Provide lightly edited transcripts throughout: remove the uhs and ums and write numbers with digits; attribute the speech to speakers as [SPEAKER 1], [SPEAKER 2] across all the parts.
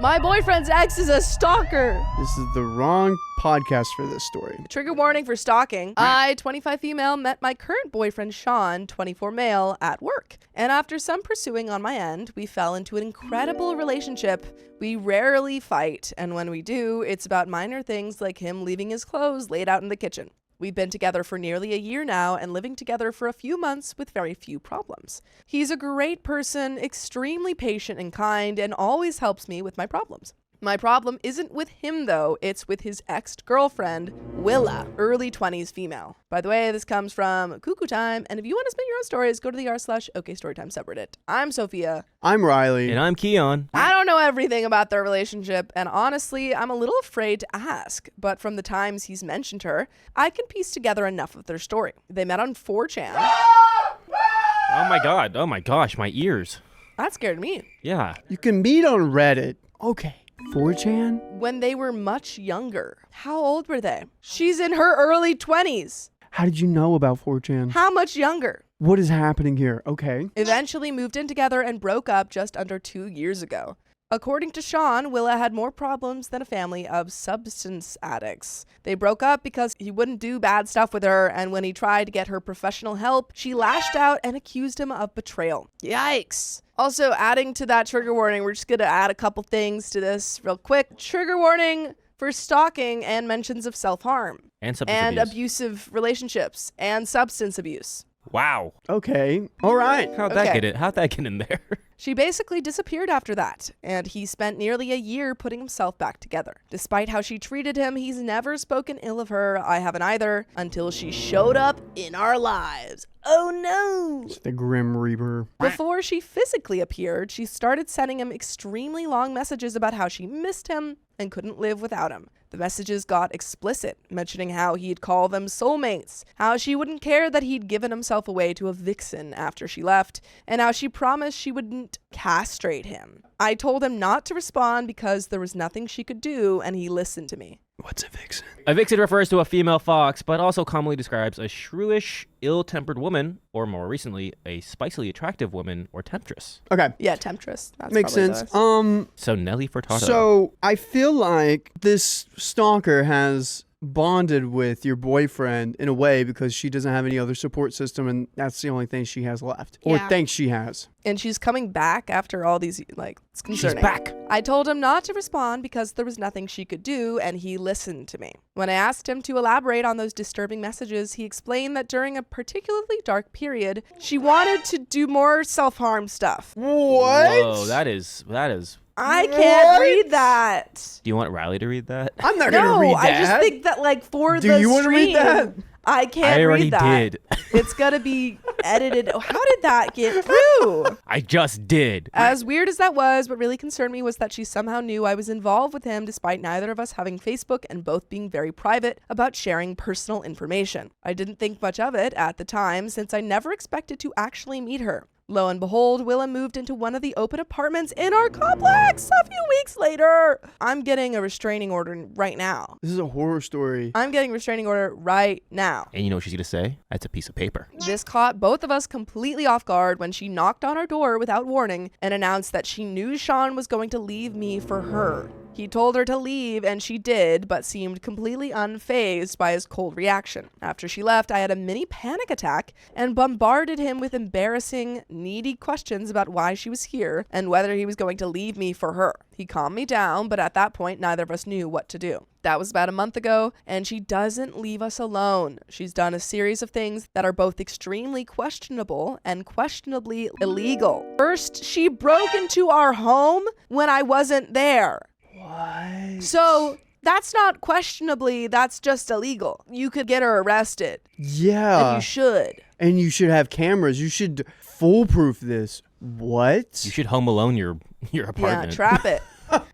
[SPEAKER 1] My boyfriend's ex is a stalker.
[SPEAKER 2] This is the wrong podcast for this story.
[SPEAKER 1] Trigger warning for stalking. I, 25 female, met my current boyfriend, Sean, 24 male, at work. And after some pursuing on my end, we fell into an incredible relationship. We rarely fight, and when we do, it's about minor things like him leaving his clothes laid out in the kitchen. We've been together for nearly a year now and living together for a few months with very few problems. He's a great person, extremely patient and kind, and always helps me with my problems. My problem isn't with him, though. It's with his ex-girlfriend, Willa, early 20s female. By the way, this comes from Cuckoo Time, and if you want to spin your own stories, go to the r/OKStorytime subreddit. I'm Sophia.
[SPEAKER 2] I'm Riley.
[SPEAKER 3] And I'm Keon.
[SPEAKER 1] I don't know everything about their relationship, and honestly, I'm a little afraid to ask. But from the times he's mentioned her, I can piece together enough of their story. They met on 4chan.
[SPEAKER 3] Oh my god. Oh my gosh, my ears.
[SPEAKER 1] That scared me.
[SPEAKER 3] Yeah.
[SPEAKER 2] You can meet on Reddit. Okay. 4chan?
[SPEAKER 1] When they were much younger. How old were they? She's in her early 20s.
[SPEAKER 2] How did you know about 4chan?
[SPEAKER 1] How much younger?
[SPEAKER 2] What is happening here? Okay.
[SPEAKER 1] Eventually moved in together and broke up just under 2 years ago. According to Sean, Willa had more problems than a family of substance addicts. They broke up because he wouldn't do bad stuff with her, and when he tried to get her professional help, she lashed out and accused him of betrayal. Yikes. Also, adding to that trigger warning, we're just going to add a couple things to this real quick. Trigger warning for stalking and mentions of self-harm.
[SPEAKER 3] And substance abuse.
[SPEAKER 1] Abusive relationships and substance abuse.
[SPEAKER 3] Wow.
[SPEAKER 2] Okay. All right.
[SPEAKER 3] How'd that get in there?
[SPEAKER 1] She basically disappeared after that, and he spent nearly a year putting himself back together. Despite how she treated him, he's never spoken ill of her. I haven't either, until she showed up in our lives. Oh no!
[SPEAKER 2] It's the Grim Reaper.
[SPEAKER 1] Before she physically appeared, she started sending him extremely long messages about how she missed him and couldn't live without him. The messages got explicit, mentioning how he'd call them soulmates, how she wouldn't care that he'd given himself away to a vixen after she left, and how she promised she wouldn't castrate him. I told him not to respond because there was nothing she could do, and he listened to me.
[SPEAKER 2] What's a vixen?
[SPEAKER 3] A vixen refers to a female fox, but also commonly describes a shrewish, ill-tempered woman, or more recently, a spicily attractive woman or temptress.
[SPEAKER 2] Okay.
[SPEAKER 1] Yeah, temptress. That's
[SPEAKER 2] Makes
[SPEAKER 1] probably
[SPEAKER 2] sense.
[SPEAKER 1] those.
[SPEAKER 3] So Nelly Furtado.
[SPEAKER 2] So I feel like this stalker has bonded with your boyfriend in a way because she doesn't have any other support system, and that's the only thing she has left, or thinks she has.
[SPEAKER 1] And she's coming back after all these, it's concerning.
[SPEAKER 3] She's back.
[SPEAKER 1] I told him not to respond because there was nothing she could do, and he listened to me. When I asked him to elaborate on those disturbing messages, he explained that during a particularly dark period, she wanted to do more self-harm stuff.
[SPEAKER 2] What?
[SPEAKER 3] Whoa, that is.
[SPEAKER 1] I can't read that.
[SPEAKER 3] Do you want Riley to read that?
[SPEAKER 2] I'm not gonna read that.
[SPEAKER 1] I just think that for
[SPEAKER 2] Do
[SPEAKER 1] the
[SPEAKER 2] you want to read
[SPEAKER 1] stream,
[SPEAKER 2] that?
[SPEAKER 1] I can't
[SPEAKER 3] I already
[SPEAKER 1] read that.
[SPEAKER 3] did.
[SPEAKER 1] It's gonna be edited. How did that get through?
[SPEAKER 3] I just did.
[SPEAKER 1] As weird as that was, what really concerned me was that she somehow knew I was involved with him despite neither of us having Facebook and both being very private about sharing personal information. I didn't think much of it at the time since I never expected to actually meet her. Lo and behold, Willa moved into one of the open apartments in our complex a few weeks later. I'm getting a restraining order right now.
[SPEAKER 2] This is a horror story.
[SPEAKER 1] I'm getting a restraining order right now.
[SPEAKER 3] And you know what she's going to say? That's a piece of paper.
[SPEAKER 1] This caught both of us completely off guard when she knocked on our door without warning and announced that she knew Sean was going to leave me for her. He told her to leave, and she did, but seemed completely unfazed by his cold reaction. After she left, I had a mini panic attack and bombarded him with embarrassing, needy questions about why she was here and whether he was going to leave me for her. He calmed me down, but at that point, neither of us knew what to do. That was about a month ago, and she doesn't leave us alone. She's done a series of things that are both extremely questionable and questionably illegal. First, she broke into our home when I wasn't there.
[SPEAKER 2] What?
[SPEAKER 1] So that's not questionably, that's just illegal. You could get her arrested.
[SPEAKER 2] Yeah.
[SPEAKER 1] And you should.
[SPEAKER 2] And you should have cameras. You should foolproof this. What?
[SPEAKER 3] You should Home Alone your apartment.
[SPEAKER 1] Yeah, trap it.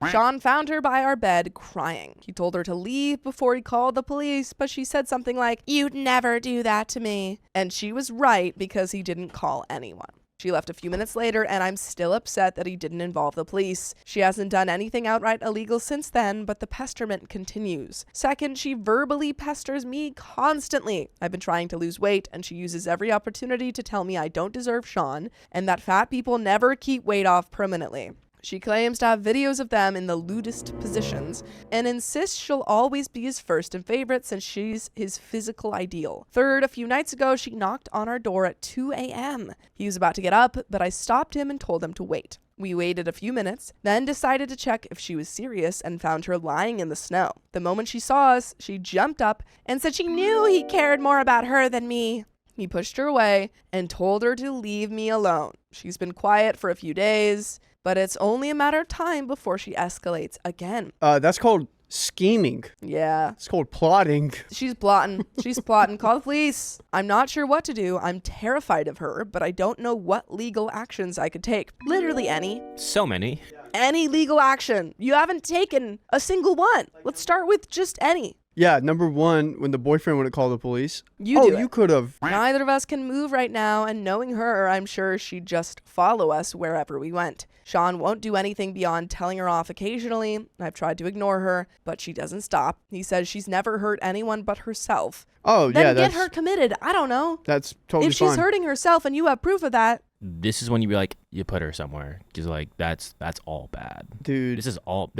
[SPEAKER 1] Sean found her by our bed crying. He told her to leave before he called the police, but she said something like, "You'd never do that to me." And she was right because he didn't call anyone. She left a few minutes later, and I'm still upset that he didn't involve the police. She hasn't done anything outright illegal since then, but the pesterment continues. Second, she verbally pesters me constantly. I've been trying to lose weight, and she uses every opportunity to tell me I don't deserve Sean, and that fat people never keep weight off permanently. She claims to have videos of them in the lewdest positions and insists she'll always be his first and favorite since she's his physical ideal. Third, a few nights ago, she knocked on our door at 2 a.m. He was about to get up, but I stopped him and told him to wait. We waited a few minutes, then decided to check if she was serious and found her lying in the snow. The moment she saw us, she jumped up and said she knew he cared more about her than me. He pushed her away and told her to leave me alone. She's been quiet for a few days, but it's only a matter of time before she escalates again.
[SPEAKER 2] That's called scheming.
[SPEAKER 1] Yeah.
[SPEAKER 2] It's called plotting.
[SPEAKER 1] She's plotting. She's plotting. Call the police. I'm not sure what to do. I'm terrified of her, but I don't know what legal actions I could take. Literally any.
[SPEAKER 3] So many.
[SPEAKER 1] Any legal action. You haven't taken a single one. Let's start with just any.
[SPEAKER 2] Yeah, number one, when the boyfriend would have called the police.
[SPEAKER 1] You
[SPEAKER 2] could have.
[SPEAKER 1] Neither of us can move right now, and knowing her, I'm sure she'd just follow us wherever we went. Sean won't do anything beyond telling her off occasionally. I've tried to ignore her, but she doesn't stop. He says she's never hurt anyone but herself.
[SPEAKER 2] Oh,
[SPEAKER 1] then
[SPEAKER 2] yeah,
[SPEAKER 1] get her committed. I don't know.
[SPEAKER 2] That's totally fine.
[SPEAKER 1] If she's hurting herself and you have proof of that.
[SPEAKER 3] This is when you be like, you put her somewhere. Because, like, that's all bad.
[SPEAKER 2] Dude.
[SPEAKER 3] This is all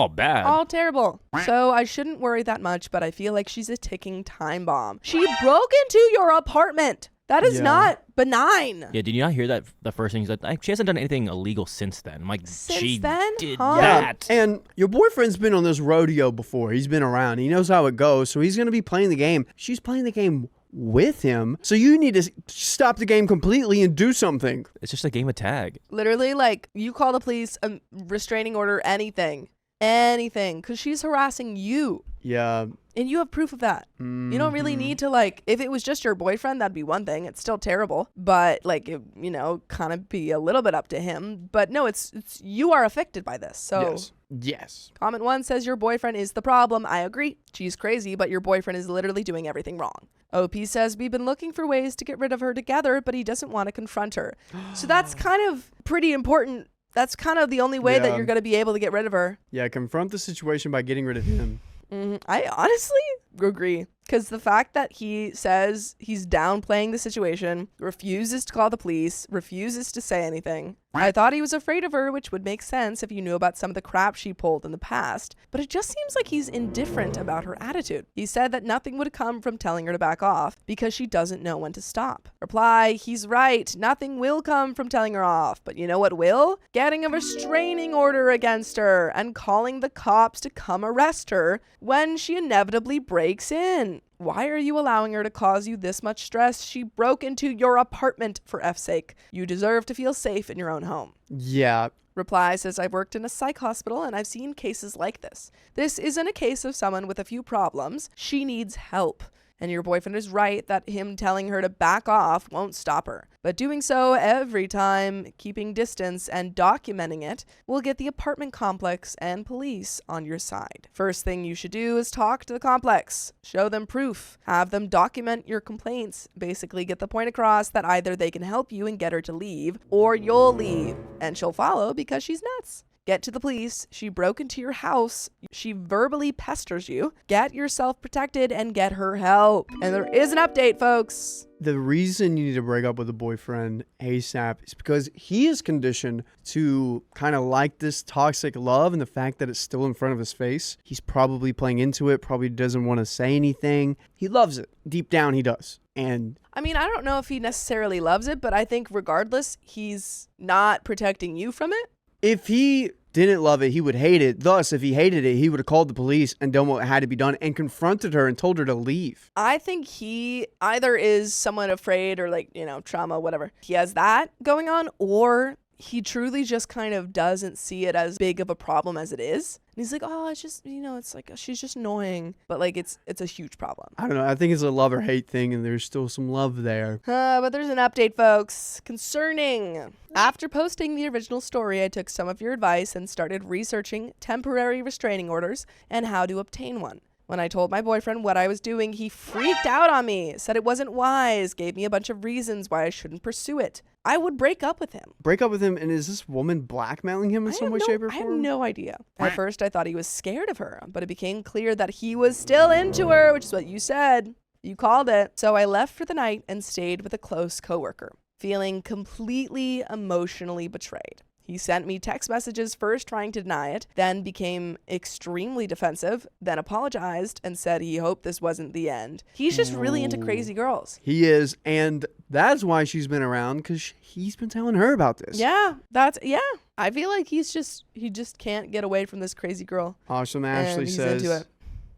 [SPEAKER 3] bad.
[SPEAKER 1] All terrible. So I shouldn't worry that much, but I feel like she's a ticking time bomb. She broke into your apartment. That is not benign.
[SPEAKER 3] Yeah, did you not hear that? The first thing is that like, she hasn't done anything illegal since then. I'm like, she
[SPEAKER 1] then?
[SPEAKER 3] did
[SPEAKER 1] Huh?
[SPEAKER 3] that.
[SPEAKER 2] Yeah, and your boyfriend's been on this rodeo before. He's been around. He knows how it goes, so he's going to be playing the game. She's playing the game with him, so you need to stop the game completely and do something.
[SPEAKER 3] It's just a game of tag.
[SPEAKER 1] Literally, like, you call the police, a restraining order, anything, because she's harassing you.
[SPEAKER 2] Yeah.
[SPEAKER 1] And you have proof of that.
[SPEAKER 2] Mm-hmm.
[SPEAKER 1] You don't really need to, like, if it was just your boyfriend, that'd be one thing. It's still terrible. But, like, it, kind of be a little bit up to him. But no, it's you are affected by this. So
[SPEAKER 2] Yes.
[SPEAKER 1] Comment 1 says your boyfriend is the problem. I agree. She's crazy, but your boyfriend is literally doing everything wrong. OP says we've been looking for ways to get rid of her together, but he doesn't want to confront her. So that's kind of pretty important. That's kind of the only way that you're going to be able to get rid of her.
[SPEAKER 2] Yeah, confront the situation by getting rid of him.
[SPEAKER 1] I honestly agree, because the fact that he says he's downplaying the situation, refuses to call the police, refuses to say anything. I thought he was afraid of her, which would make sense if you knew about some of the crap she pulled in the past, but it just seems like he's indifferent about her attitude. He said that nothing would come from telling her to back off because she doesn't know when to stop. Reply, he's right. Nothing will come from telling her off, but you know what will? Getting a restraining order against her and calling the cops to come arrest her when she inevitably breaks in. Why are you allowing her to cause you this much stress? She broke into your apartment, for F's sake. You deserve to feel safe in your own home.
[SPEAKER 2] Yeah.
[SPEAKER 1] Reply says, I've worked in a psych hospital and I've seen cases like this. This isn't a case of someone with a few problems. She needs help. And your boyfriend is right that him telling her to back off won't stop her. But doing so every time, keeping distance and documenting it, will get the apartment complex and police on your side. First thing you should do is talk to the complex. Show them proof. Have them document your complaints. Basically get the point across that either they can help you and get her to leave, or you'll leave. And she'll follow because she's nuts. Get to the police. She broke into your house. She verbally pesters you. Get yourself protected and get her help. And there is an update, folks.
[SPEAKER 2] The reason you need to break up with a boyfriend ASAP is because he is conditioned to kind of like this toxic love, and the fact that it's still in front of his face. He's probably playing into it, probably doesn't want to say anything. He loves it. Deep down, he does. And
[SPEAKER 1] I mean, I don't know if he necessarily loves it, but I think regardless, he's not protecting you from it.
[SPEAKER 2] if he didn't love it, he would hate it. Thus, if he hated it, he would have called the police and done what had to be done and confronted her and told her to leave.
[SPEAKER 1] I think he either is somewhat afraid or trauma, whatever. He has that going on, or he truly just kind of doesn't see it as big of a problem as it is. And he's like, oh, it's just, it's like, she's just annoying. But it's a huge problem.
[SPEAKER 2] I don't know. I think it's a love or hate thing, and there's still some love there.
[SPEAKER 1] But there's an update, folks, concerning. After posting the original story, I took some of your advice and started researching temporary restraining orders and how to obtain one. When I told my boyfriend what I was doing, he freaked out on me, said it wasn't wise, gave me a bunch of reasons why I shouldn't pursue it. I would break up with him.
[SPEAKER 2] Break up with him, and is this woman blackmailing him in some way, shape, or form?
[SPEAKER 1] I have no idea. At first, I thought he was scared of her, but it became clear that he was still into her, which is what you said. You called it. So I left for the night and stayed with a close coworker, feeling completely emotionally betrayed. He sent me text messages first trying to deny it, then became extremely defensive, then apologized and said he hoped this wasn't the end. He's just really into crazy girls.
[SPEAKER 2] He is, and that's why she's been around, because he's been telling her about this.
[SPEAKER 1] Yeah, I feel like he just can't get away from this crazy girl.
[SPEAKER 2] Awesome Ashley
[SPEAKER 1] he's
[SPEAKER 2] says
[SPEAKER 1] into it.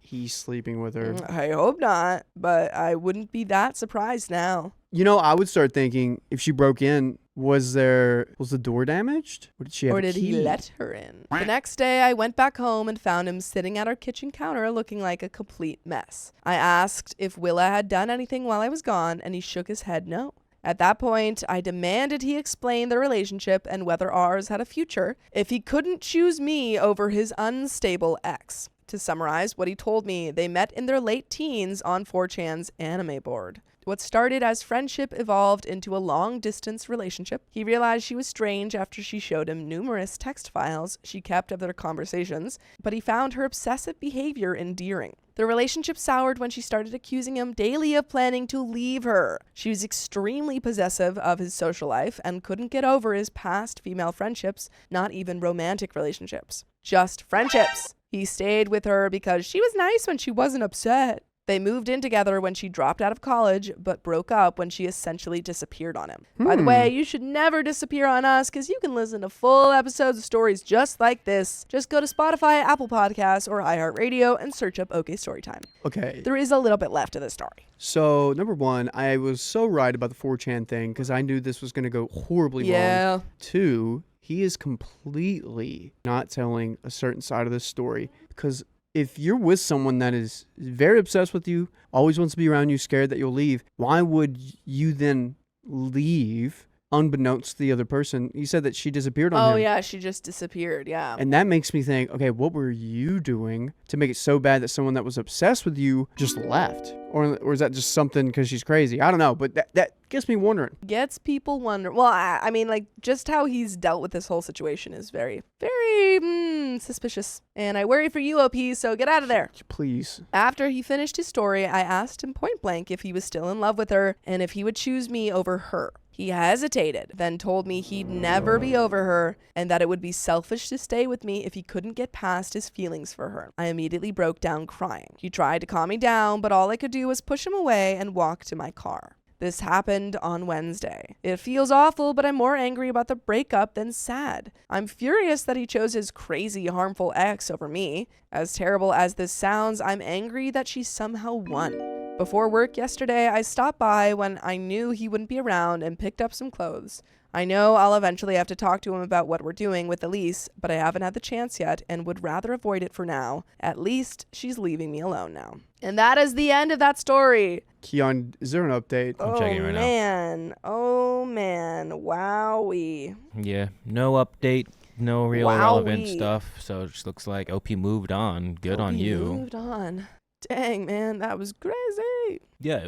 [SPEAKER 2] he's sleeping with her.
[SPEAKER 1] I hope not, but I wouldn't be that surprised now.
[SPEAKER 2] You know, I would start thinking, if she broke in, was the door damaged? Or did she have
[SPEAKER 1] Or
[SPEAKER 2] a
[SPEAKER 1] did
[SPEAKER 2] key?
[SPEAKER 1] he let her in? The next day, I went back home and found him sitting at our kitchen counter looking like a complete mess. I asked if Willa had done anything while I was gone, and he shook his head no. At that point, I demanded he explain their relationship and whether ours had a future if he couldn't choose me over his unstable ex. To summarize what he told me, they met in their late teens on 4chan's anime board. What started as friendship evolved into a long-distance relationship. He realized she was strange after she showed him numerous text files she kept of their conversations, but he found her obsessive behavior endearing. The relationship soured when she started accusing him daily of planning to leave her. She was extremely possessive of his social life and couldn't get over his past female friendships, not even romantic relationships. Just friendships. He stayed with her because she was nice when she wasn't upset. They moved in together when she dropped out of college, but broke up when she essentially disappeared on him. By the way, you should never disappear on us, because you can listen to full episodes of stories just like this. Just go to Spotify, Apple Podcasts, or iHeartRadio and search up OK Storytime.
[SPEAKER 2] Okay.
[SPEAKER 1] There is a little bit left of the story.
[SPEAKER 2] So, number one, I was so right about the 4chan thing, because I knew this was going to go horribly wrong. 2, he is completely not telling a certain side of this story, because if you're with someone that is very obsessed with you, always wants to be around you, scared that you'll leave, why would you then leave unbeknownst to the other person? You said that she disappeared on him.
[SPEAKER 1] Oh, yeah, she just disappeared, yeah.
[SPEAKER 2] And that makes me think, okay, what were you doing to make it so bad that someone that was obsessed with you just left? Or is that just something because she's crazy? I don't know, but that gets me wondering.
[SPEAKER 1] Gets people wondering. Well, I mean, like, just how he's dealt with this whole situation is very, very suspicious. And I worry for you, OP, so get out of there.
[SPEAKER 2] Please.
[SPEAKER 1] After he finished his story, I asked him point blank if he was still in love with her and if he would choose me over her. He hesitated, then told me he'd never be over her and that it would be selfish to stay with me if he couldn't get past his feelings for her. I immediately broke down crying. He tried to calm me down, but all I could do was push him away and walk to my car. This happened on Wednesday. It feels awful, but I'm more angry about the breakup than sad. I'm furious that he chose his crazy, harmful ex over me. As terrible as this sounds, I'm angry that she somehow won. Before work yesterday, I stopped by when I knew he wouldn't be around and picked up some clothes. I know I'll eventually have to talk to him about what we're doing with the lease, but I haven't had the chance yet and would rather avoid it for now. At least she's leaving me alone now. And that is the end of that story.
[SPEAKER 2] Keon, is there an update?
[SPEAKER 3] I'm checking right now.
[SPEAKER 1] Oh, man. Wowee.
[SPEAKER 3] Yeah, no update, no real relevant stuff. So it just looks like OP moved on. Good on you.
[SPEAKER 1] Moved on. Dang, man, that was crazy.
[SPEAKER 3] Yeah,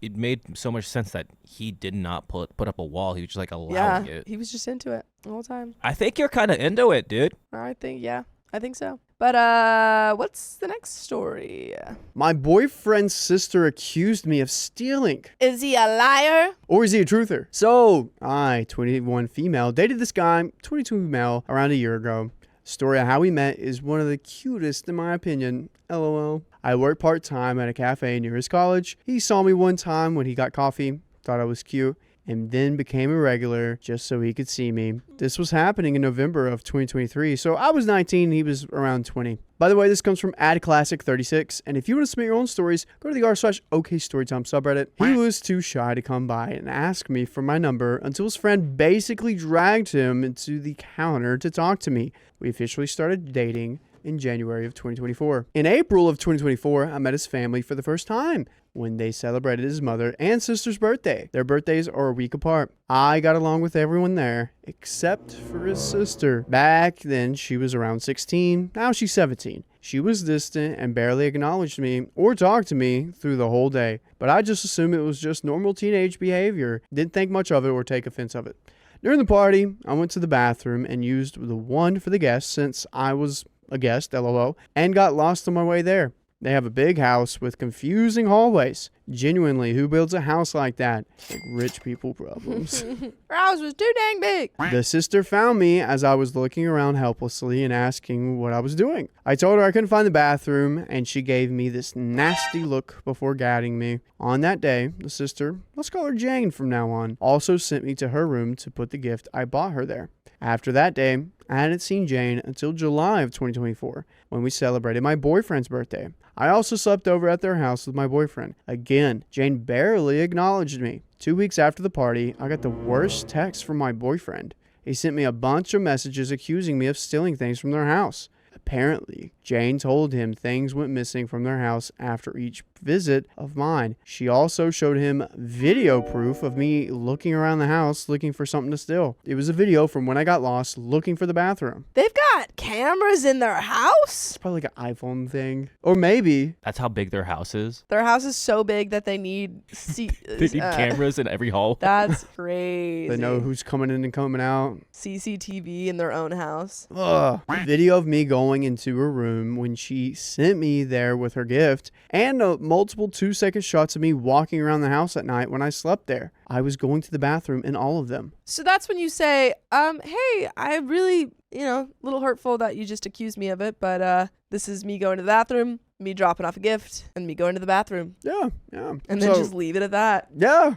[SPEAKER 3] it made so much sense that he did not put up a wall. He was just like allowing it.
[SPEAKER 1] He was just into it the whole time.
[SPEAKER 3] I think you're kind of into it, dude.
[SPEAKER 1] I think so. But what's the next story?
[SPEAKER 2] My boyfriend's sister accused me of stealing.
[SPEAKER 1] Is he a liar?
[SPEAKER 2] Or is he a truther? So, I, 21 female, dated this guy, 22 male, around a year ago. Story of how we met is one of the cutest in my opinion. LOL. I worked part-time at a cafe near his college. He saw me one time when he got coffee, thought I was cute, and then became a regular just so he could see me. This was happening in November of 2023, so I was 19, he was around 20. By the way, this comes from AdClassic36, and if you want to submit your own stories, go to the r/OKStorytime subreddit. He was too shy to come by and ask me for my number until his friend basically dragged him into the counter to talk to me. We officially started dating in January of 2024. In April of 2024, I met his family for the first time when they celebrated his mother and sister's birthday. Their birthdays are a week apart. I got along with everyone there, except for his sister. Back then, she was around 16. Now she's 17. She was distant and barely acknowledged me or talked to me through the whole day. But I just assumed it was just normal teenage behavior. Didn't think much of it or take offense of it. During the party, I went to the bathroom and used the one for the guests since I was a guest, LOL, and got lost on my way there. They have a big house with confusing hallways. Genuinely, who builds a house like that? Like rich people problems.
[SPEAKER 1] Her house was too dang big.
[SPEAKER 2] The sister found me as I was looking around helplessly and asking what I was doing. I told her I couldn't find the bathroom, and she gave me this nasty look before guiding me. On that day, the sister, let's call her Jane from now on, also sent me to her room to put the gift I bought her there. After that day, I hadn't seen Jane until July of 2024, when we celebrated my boyfriend's birthday. I also slept over at their house with my boyfriend. Again, Jane barely acknowledged me. 2 weeks after the party, I got the worst text from my boyfriend. He sent me a bunch of messages accusing me of stealing things from their house. Apparently, Jane told him things went missing from their house after each visit of mine. She also showed him video proof of me looking around the house looking for something to steal. It was a video from when I got lost looking for the bathroom.
[SPEAKER 1] They've got cameras in their house?
[SPEAKER 2] It's probably like an iPhone thing. Or maybe.
[SPEAKER 3] That's how big their house is.
[SPEAKER 1] Their house is so big that they need
[SPEAKER 3] They need cameras in every hall.
[SPEAKER 1] That's crazy.
[SPEAKER 2] They know who's coming in and coming out.
[SPEAKER 1] CCTV in their own house.
[SPEAKER 2] Ugh. Video of me going into her room when she sent me there with her gift, and multiple 2-second shots of me walking around the house at night when I slept there. I was going to the bathroom in all of them.
[SPEAKER 1] So that's when you say, hey, I really, a little hurtful that you just accused me of it, but this is me going to the bathroom, me dropping off a gift, and me going to the bathroom.
[SPEAKER 2] Yeah.
[SPEAKER 1] And then just leave it at that.
[SPEAKER 2] Yeah.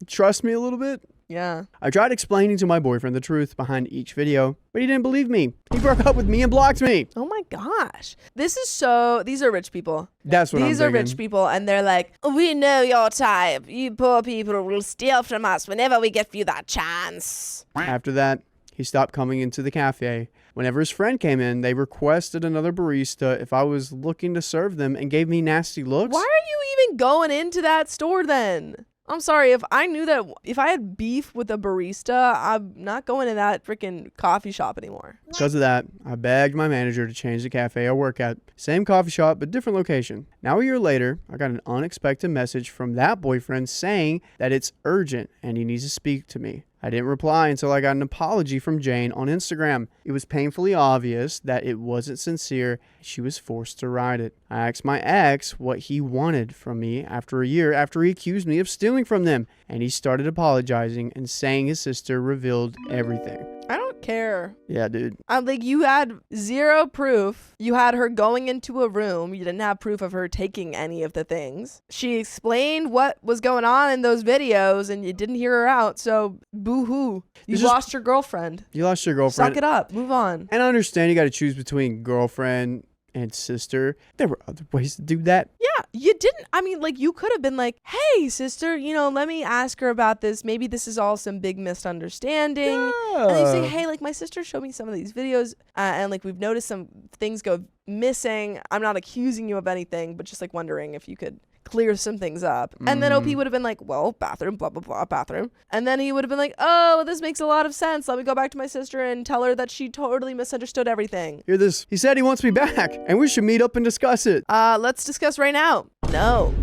[SPEAKER 2] Trust me a little bit.
[SPEAKER 1] Yeah.
[SPEAKER 2] I tried explaining to my boyfriend the truth behind each video, but he didn't believe me. He broke up with me and blocked me.
[SPEAKER 1] Oh my gosh. These are rich people.
[SPEAKER 2] That's what
[SPEAKER 1] These
[SPEAKER 2] I'm
[SPEAKER 1] are
[SPEAKER 2] thinking.
[SPEAKER 1] rich people, and they're like, we know your type. You poor people will steal from us whenever we give you that chance.
[SPEAKER 2] After that, he stopped coming into the cafe. Whenever his friend came in, they requested another barista if I was looking to serve them and gave me nasty looks.
[SPEAKER 1] Why are you even going into that store then? I'm sorry, if I knew that, if I had beef with a barista, I'm not going to that freaking coffee shop anymore.
[SPEAKER 2] Because of that, I begged my manager to change the cafe I work at. Same coffee shop, but different location. Now a year later, I got an unexpected message from that boyfriend saying that it's urgent and he needs to speak to me. I didn't reply until I got an apology from Jane on Instagram. It was painfully obvious that it wasn't sincere. She was forced to write it. I asked my ex what he wanted from me after a year after he accused me of stealing from them, and he started apologizing and saying his sister revealed everything.
[SPEAKER 1] I don't care.
[SPEAKER 2] Yeah, dude.
[SPEAKER 1] Like, you had zero proof. You had her going into a room. You didn't have proof of her taking any of the things. She explained what was going on in those videos, and you didn't hear her out. So, boo-hoo. You lost your girlfriend.
[SPEAKER 2] You lost your girlfriend.
[SPEAKER 1] Suck it up. Move on.
[SPEAKER 2] And I understand you got to choose between girlfriend and sister. There were other ways to do that.
[SPEAKER 1] Yeah, you didn't. I mean, like, you could have been like, hey, sister, let me ask her about this. Maybe this is all some big misunderstanding.
[SPEAKER 2] Yeah.
[SPEAKER 1] And then you say, hey, like, my sister showed me some of these videos, and, like, we've noticed some things go missing. I'm not accusing you of anything, but just, like, wondering if you could clear some things up. And then OP would have been like, well, bathroom, blah, blah, blah, bathroom. And then he would have been like, oh, this makes a lot of sense. Let me go back to my sister and tell her that she totally misunderstood everything.
[SPEAKER 2] Hear this? He said he wants me back, and we should meet up and discuss it.
[SPEAKER 1] Let's discuss right now. No.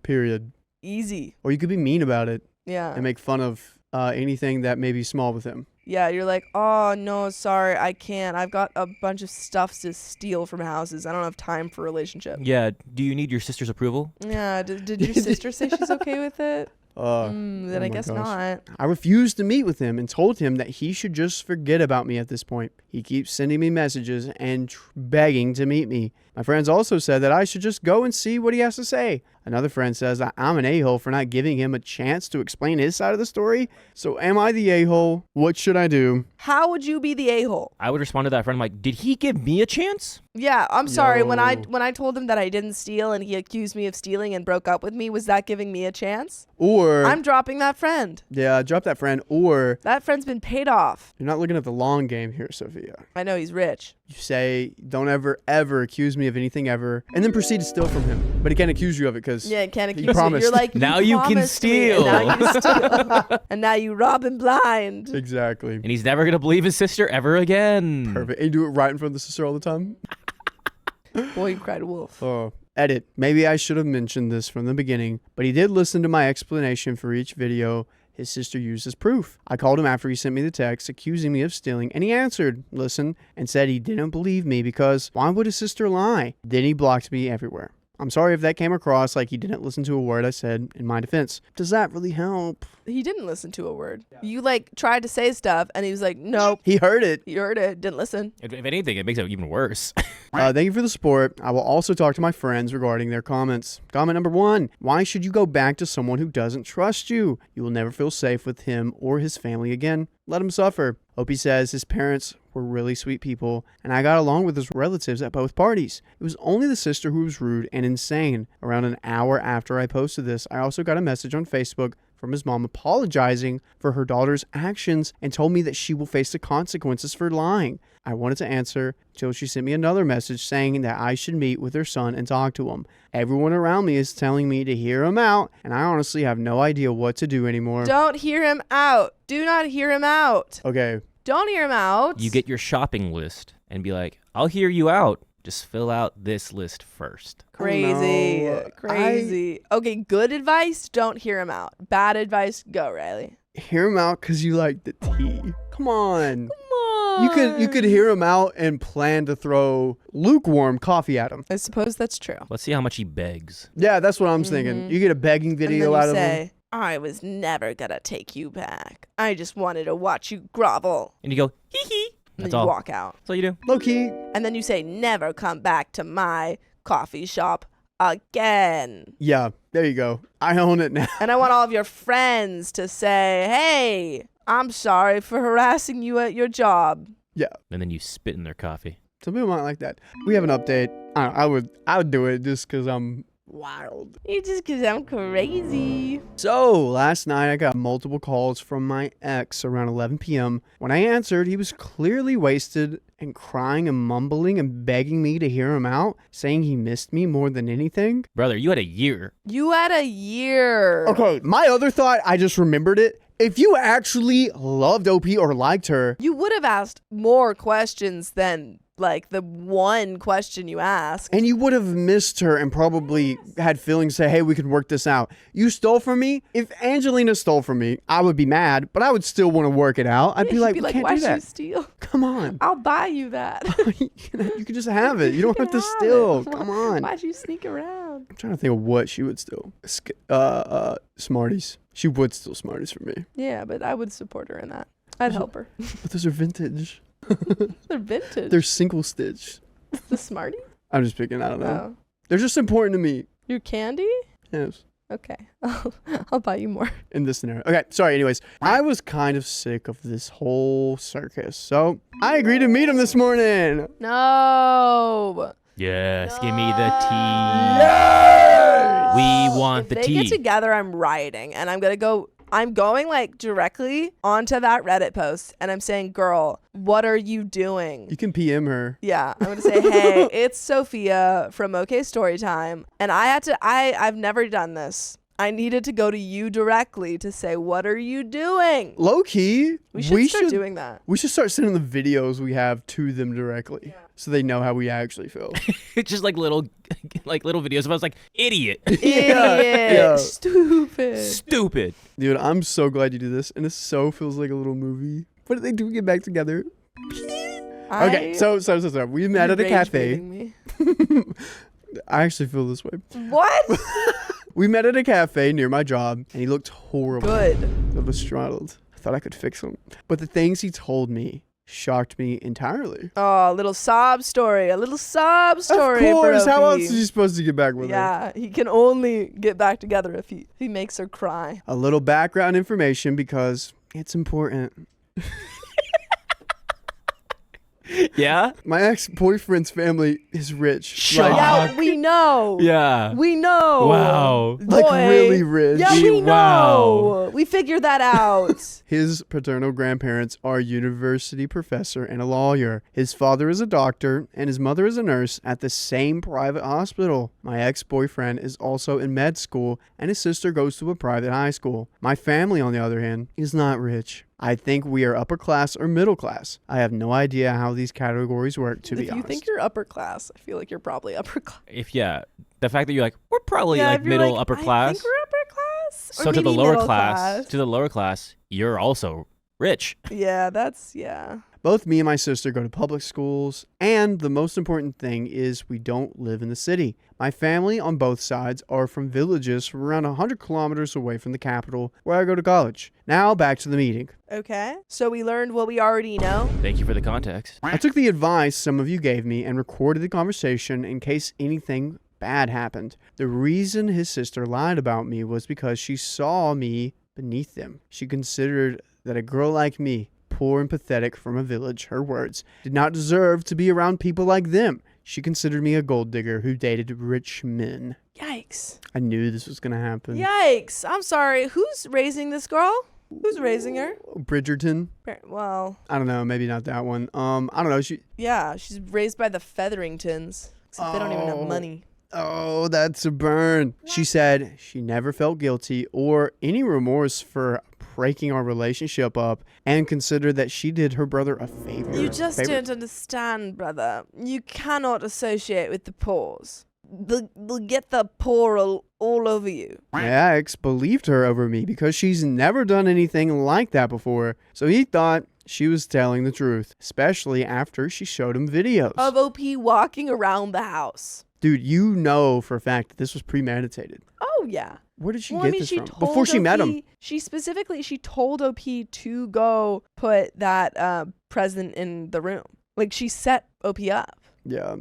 [SPEAKER 2] Period.
[SPEAKER 1] Easy.
[SPEAKER 2] Or you could be mean about it
[SPEAKER 1] Yeah.
[SPEAKER 2] and make fun of anything that may be small with him.
[SPEAKER 1] Yeah, you're like, oh, no, sorry, I can't. I've got a bunch of stuff to steal from houses. I don't have time for a relationship.
[SPEAKER 3] Yeah. Do you need your sister's approval?
[SPEAKER 1] Yeah, did your sister say she's okay with it? Then I guess
[SPEAKER 2] gosh.
[SPEAKER 1] not.
[SPEAKER 2] I refused to meet with him and told him that he should just forget about me at this point. He keeps sending me messages and begging to meet me. My friends also said that I should just go and see what he has to say. Another friend says that I'm an a-hole for not giving him a chance to explain his side of the story. So am I the a-hole? What should I do?
[SPEAKER 1] How would you be the a-hole?
[SPEAKER 3] I would respond to that friend like, did he give me a chance?
[SPEAKER 1] Yeah, I'm sorry. When
[SPEAKER 2] Yo.
[SPEAKER 1] I told him that I didn't steal and he accused me of stealing and broke up with me, was that giving me a chance?
[SPEAKER 2] Or
[SPEAKER 1] I'm dropping that friend.
[SPEAKER 2] yeah, drop that friend. Or
[SPEAKER 1] That friend's been paid off.
[SPEAKER 2] you're not looking at the long game here, Sophia.
[SPEAKER 1] I know he's rich.
[SPEAKER 2] You say, don't ever accuse me of anything ever, and then proceed to steal from him. But he can't accuse you of it because
[SPEAKER 1] Yeah, can't
[SPEAKER 2] He
[SPEAKER 1] accuse you.
[SPEAKER 2] promised.
[SPEAKER 1] You're like,
[SPEAKER 3] Now you can
[SPEAKER 1] promised me,
[SPEAKER 3] steal.
[SPEAKER 1] and now you steal. And now you rob him blind.
[SPEAKER 2] exactly.
[SPEAKER 3] And he's never going to believe his sister ever again.
[SPEAKER 2] Perfect. And you do it right in front of the sister all the time.
[SPEAKER 1] Boy, you cried wolf.
[SPEAKER 2] Oh. Edit. Maybe I should have mentioned this from the beginning, but he did listen to my explanation for each video. his sister used as proof. I called him after he sent me the text accusing me of stealing, and he answered, listen, and said he didn't believe me because why would his sister lie? Then he blocked me everywhere. I'm sorry if that came across like he didn't listen to a word I said in my defense. Does that really help?
[SPEAKER 1] He didn't listen to a word. You tried to say stuff and he was like, nope.
[SPEAKER 2] He heard it.
[SPEAKER 1] You heard it. Didn't listen.
[SPEAKER 3] If anything, it makes it even worse.
[SPEAKER 2] Thank you for the support. I will also talk to my friends regarding their comments. Comment number 1. Why should you go back to someone who doesn't trust you? You will never feel safe with him or his family again. Let him suffer. Opie says his parents were really sweet people, and I got along with his relatives at both parties. It was only the sister who was rude and insane. Around an hour after I posted this, I also got a message on Facebook from his mom apologizing for her daughter's actions and told me that she will face the consequences for lying. I wanted to answer till she sent me another message saying that I should meet with her son and talk to him. Everyone around me is telling me to hear him out, and I honestly have no idea what to do anymore.
[SPEAKER 1] Don't hear him out. Do not hear him out.
[SPEAKER 2] Okay.
[SPEAKER 1] Don't hear him out.
[SPEAKER 3] You get your shopping list and be like, I'll hear you out. Just fill out this list first.
[SPEAKER 1] Crazy.
[SPEAKER 2] No,
[SPEAKER 1] Crazy. Okay, good advice, don't hear him out. Bad advice, go, Riley.
[SPEAKER 2] Hear him out because you like the tea. Come on.
[SPEAKER 1] Come on.
[SPEAKER 2] You could hear him out and plan to throw lukewarm coffee at him.
[SPEAKER 1] I suppose that's true.
[SPEAKER 3] Let's see how much he begs.
[SPEAKER 2] Yeah, that's what I'm thinking. You get a begging video out of him.
[SPEAKER 1] I was never gonna take you back. I just wanted to watch you grovel.
[SPEAKER 3] And you go, hee hee.
[SPEAKER 1] And
[SPEAKER 3] That's
[SPEAKER 1] then you
[SPEAKER 3] all.
[SPEAKER 1] walk out.
[SPEAKER 3] That's all you do.
[SPEAKER 2] Low key.
[SPEAKER 1] And then you say, never come back to my coffee shop again.
[SPEAKER 2] Yeah, there you go. I own it now.
[SPEAKER 1] And I want all of your friends to say, hey, I'm sorry for harassing you at your job.
[SPEAKER 2] Yeah.
[SPEAKER 3] And then you spit in their coffee.
[SPEAKER 2] Some people might like that. We have an update. I would do it just because I'm wild.
[SPEAKER 1] You just because I'm crazy.
[SPEAKER 2] So last night I got multiple calls from my ex around 11 p.m. When I answered, he was clearly wasted and crying and mumbling and begging me to hear him out, saying he missed me more than anything.
[SPEAKER 3] Brother, you had a year.
[SPEAKER 1] You had a year.
[SPEAKER 2] Okay, my other thought, I just remembered it. If you actually loved OP or liked her,
[SPEAKER 1] You would have asked more questions than the one question you asked.
[SPEAKER 2] and you would have missed her and probably had feelings say, hey, we could work this out. You stole from me. If Angelina stole from me, I would be mad, but I would still want to work it out. I'd be like, we can't
[SPEAKER 1] why'd
[SPEAKER 2] do that.
[SPEAKER 1] you steal?
[SPEAKER 2] Come on.
[SPEAKER 1] I'll buy you that.
[SPEAKER 2] You can just have it. You don't have to
[SPEAKER 1] have
[SPEAKER 2] steal.
[SPEAKER 1] it.
[SPEAKER 2] Come on.
[SPEAKER 1] Why'd you sneak around?
[SPEAKER 2] I'm trying to think of what she would steal. Smarties. She would steal Smarties from me.
[SPEAKER 1] Yeah, but I would support her in that. I'd help her.
[SPEAKER 2] But those are vintage.
[SPEAKER 1] They're vintage.
[SPEAKER 2] They're single stitch.
[SPEAKER 1] The Smartie?
[SPEAKER 2] I'm just picking. I don't know.
[SPEAKER 1] Oh.
[SPEAKER 2] They're just important to me.
[SPEAKER 1] Your candy?
[SPEAKER 2] Yes.
[SPEAKER 1] Okay. I'll buy you more.
[SPEAKER 2] In this scenario. Okay, sorry. Anyways, I was kind of sick of this whole circus. So I agreed to meet him this morning.
[SPEAKER 1] No.
[SPEAKER 3] Yes, give me the tea.
[SPEAKER 2] Yes!
[SPEAKER 3] We want
[SPEAKER 1] If
[SPEAKER 3] the
[SPEAKER 1] they
[SPEAKER 3] tea.
[SPEAKER 1] get together, I'm rioting, and I'm going directly onto that Reddit post, and I'm saying, girl, what are you doing?
[SPEAKER 2] You can PM her.
[SPEAKER 1] Yeah, I'm going to say, hey, it's Sophia from OK Storytime. And I've never done this. I needed to go to you directly to say, what are you doing?
[SPEAKER 2] Low key.
[SPEAKER 1] We should start doing that.
[SPEAKER 2] We should start sending the videos we have to them directly. So they know how we actually feel.
[SPEAKER 3] It's just little videos of us idiot.
[SPEAKER 1] Idiot.
[SPEAKER 2] Yeah.
[SPEAKER 1] Stupid.
[SPEAKER 2] Dude, I'm so glad you do this. And this so feels like a little movie. What did they do to get back together? Okay, so we met at a cafe.
[SPEAKER 1] Me.
[SPEAKER 2] I actually feel this way.
[SPEAKER 1] What?
[SPEAKER 2] We met at a cafe near my job, and he looked horrible.
[SPEAKER 1] Good.
[SPEAKER 2] I was startled. I thought I could fix him. But the things he told me shocked me entirely.
[SPEAKER 1] Oh, a little sob story. A little sob story.
[SPEAKER 2] Of course.
[SPEAKER 1] For
[SPEAKER 2] How
[SPEAKER 1] OP.
[SPEAKER 2] else is he supposed to get back with her?
[SPEAKER 1] Yeah, he can only get back together if he makes her cry.
[SPEAKER 2] A little background information because it's important.
[SPEAKER 3] Yeah?
[SPEAKER 2] My ex-boyfriend's family is rich.
[SPEAKER 3] Shock.
[SPEAKER 1] Yeah, we know.
[SPEAKER 3] Yeah.
[SPEAKER 1] We know.
[SPEAKER 3] Wow.
[SPEAKER 2] Like
[SPEAKER 1] Boy.
[SPEAKER 2] really rich.
[SPEAKER 1] Yeah, we know.
[SPEAKER 3] Wow.
[SPEAKER 1] We figured that out.
[SPEAKER 2] His paternal grandparents are a university professor and a lawyer. His father is a doctor, and his mother is a nurse at the same private hospital. My ex-boyfriend is also in med school, and his sister goes to a private high school. My family, on the other hand, is not rich. I think we are upper class or middle class. I have no idea how these categories work, to be honest.
[SPEAKER 1] If you think you're upper class, I feel like you're probably upper class.
[SPEAKER 3] The fact that you're we're probably
[SPEAKER 1] if you're
[SPEAKER 3] middle, upper
[SPEAKER 1] I
[SPEAKER 3] class.
[SPEAKER 1] think we're upper class. class? Or
[SPEAKER 3] So to the
[SPEAKER 1] maybe
[SPEAKER 3] lower
[SPEAKER 1] middle
[SPEAKER 3] class, you're also rich.
[SPEAKER 1] Yeah, yeah.
[SPEAKER 2] Both me and my sister go to public schools, and the most important thing is we don't live in the city. My family on both sides are from villages from around 100 kilometers away from the capital where I go to college. Now back to the meeting.
[SPEAKER 1] Okay. So we learned what we already know.
[SPEAKER 3] Thank you for the context.
[SPEAKER 2] I took the advice some of you gave me and recorded the conversation in case anything bad happened. The reason his sister lied about me was because she saw me beneath them. She considered that a girl like me, poor and pathetic from a village, her words, did not deserve to be around people like them. She considered me a gold digger who dated rich men.
[SPEAKER 1] Yikes.
[SPEAKER 2] I knew this was going to happen.
[SPEAKER 1] Yikes. I'm sorry. Who's raising this girl? Who's raising her?
[SPEAKER 2] Bridgerton?
[SPEAKER 1] Well,
[SPEAKER 2] I don't know. Maybe not that one. I don't know. She's
[SPEAKER 1] raised by the Featheringtons. Except they don't even have money.
[SPEAKER 2] Oh, that's a burn. She said she never felt guilty or any remorse for breaking our relationship up and considered that she did her brother a favor.
[SPEAKER 1] You just don't understand, brother. You cannot associate with the poors. They'll get the poor all over you.
[SPEAKER 2] My ex believed her over me because she's never done anything like that before. So he thought she was telling the truth, especially after she showed him videos
[SPEAKER 1] of OP walking around the house.
[SPEAKER 2] Dude, you know for a fact that this was premeditated.
[SPEAKER 1] Oh, yeah.
[SPEAKER 2] Where did she get this from? Before
[SPEAKER 1] told
[SPEAKER 2] she met
[SPEAKER 1] OP
[SPEAKER 2] him.
[SPEAKER 1] She told OP to go put that present in the room. Like, she set OP up.
[SPEAKER 2] Yeah,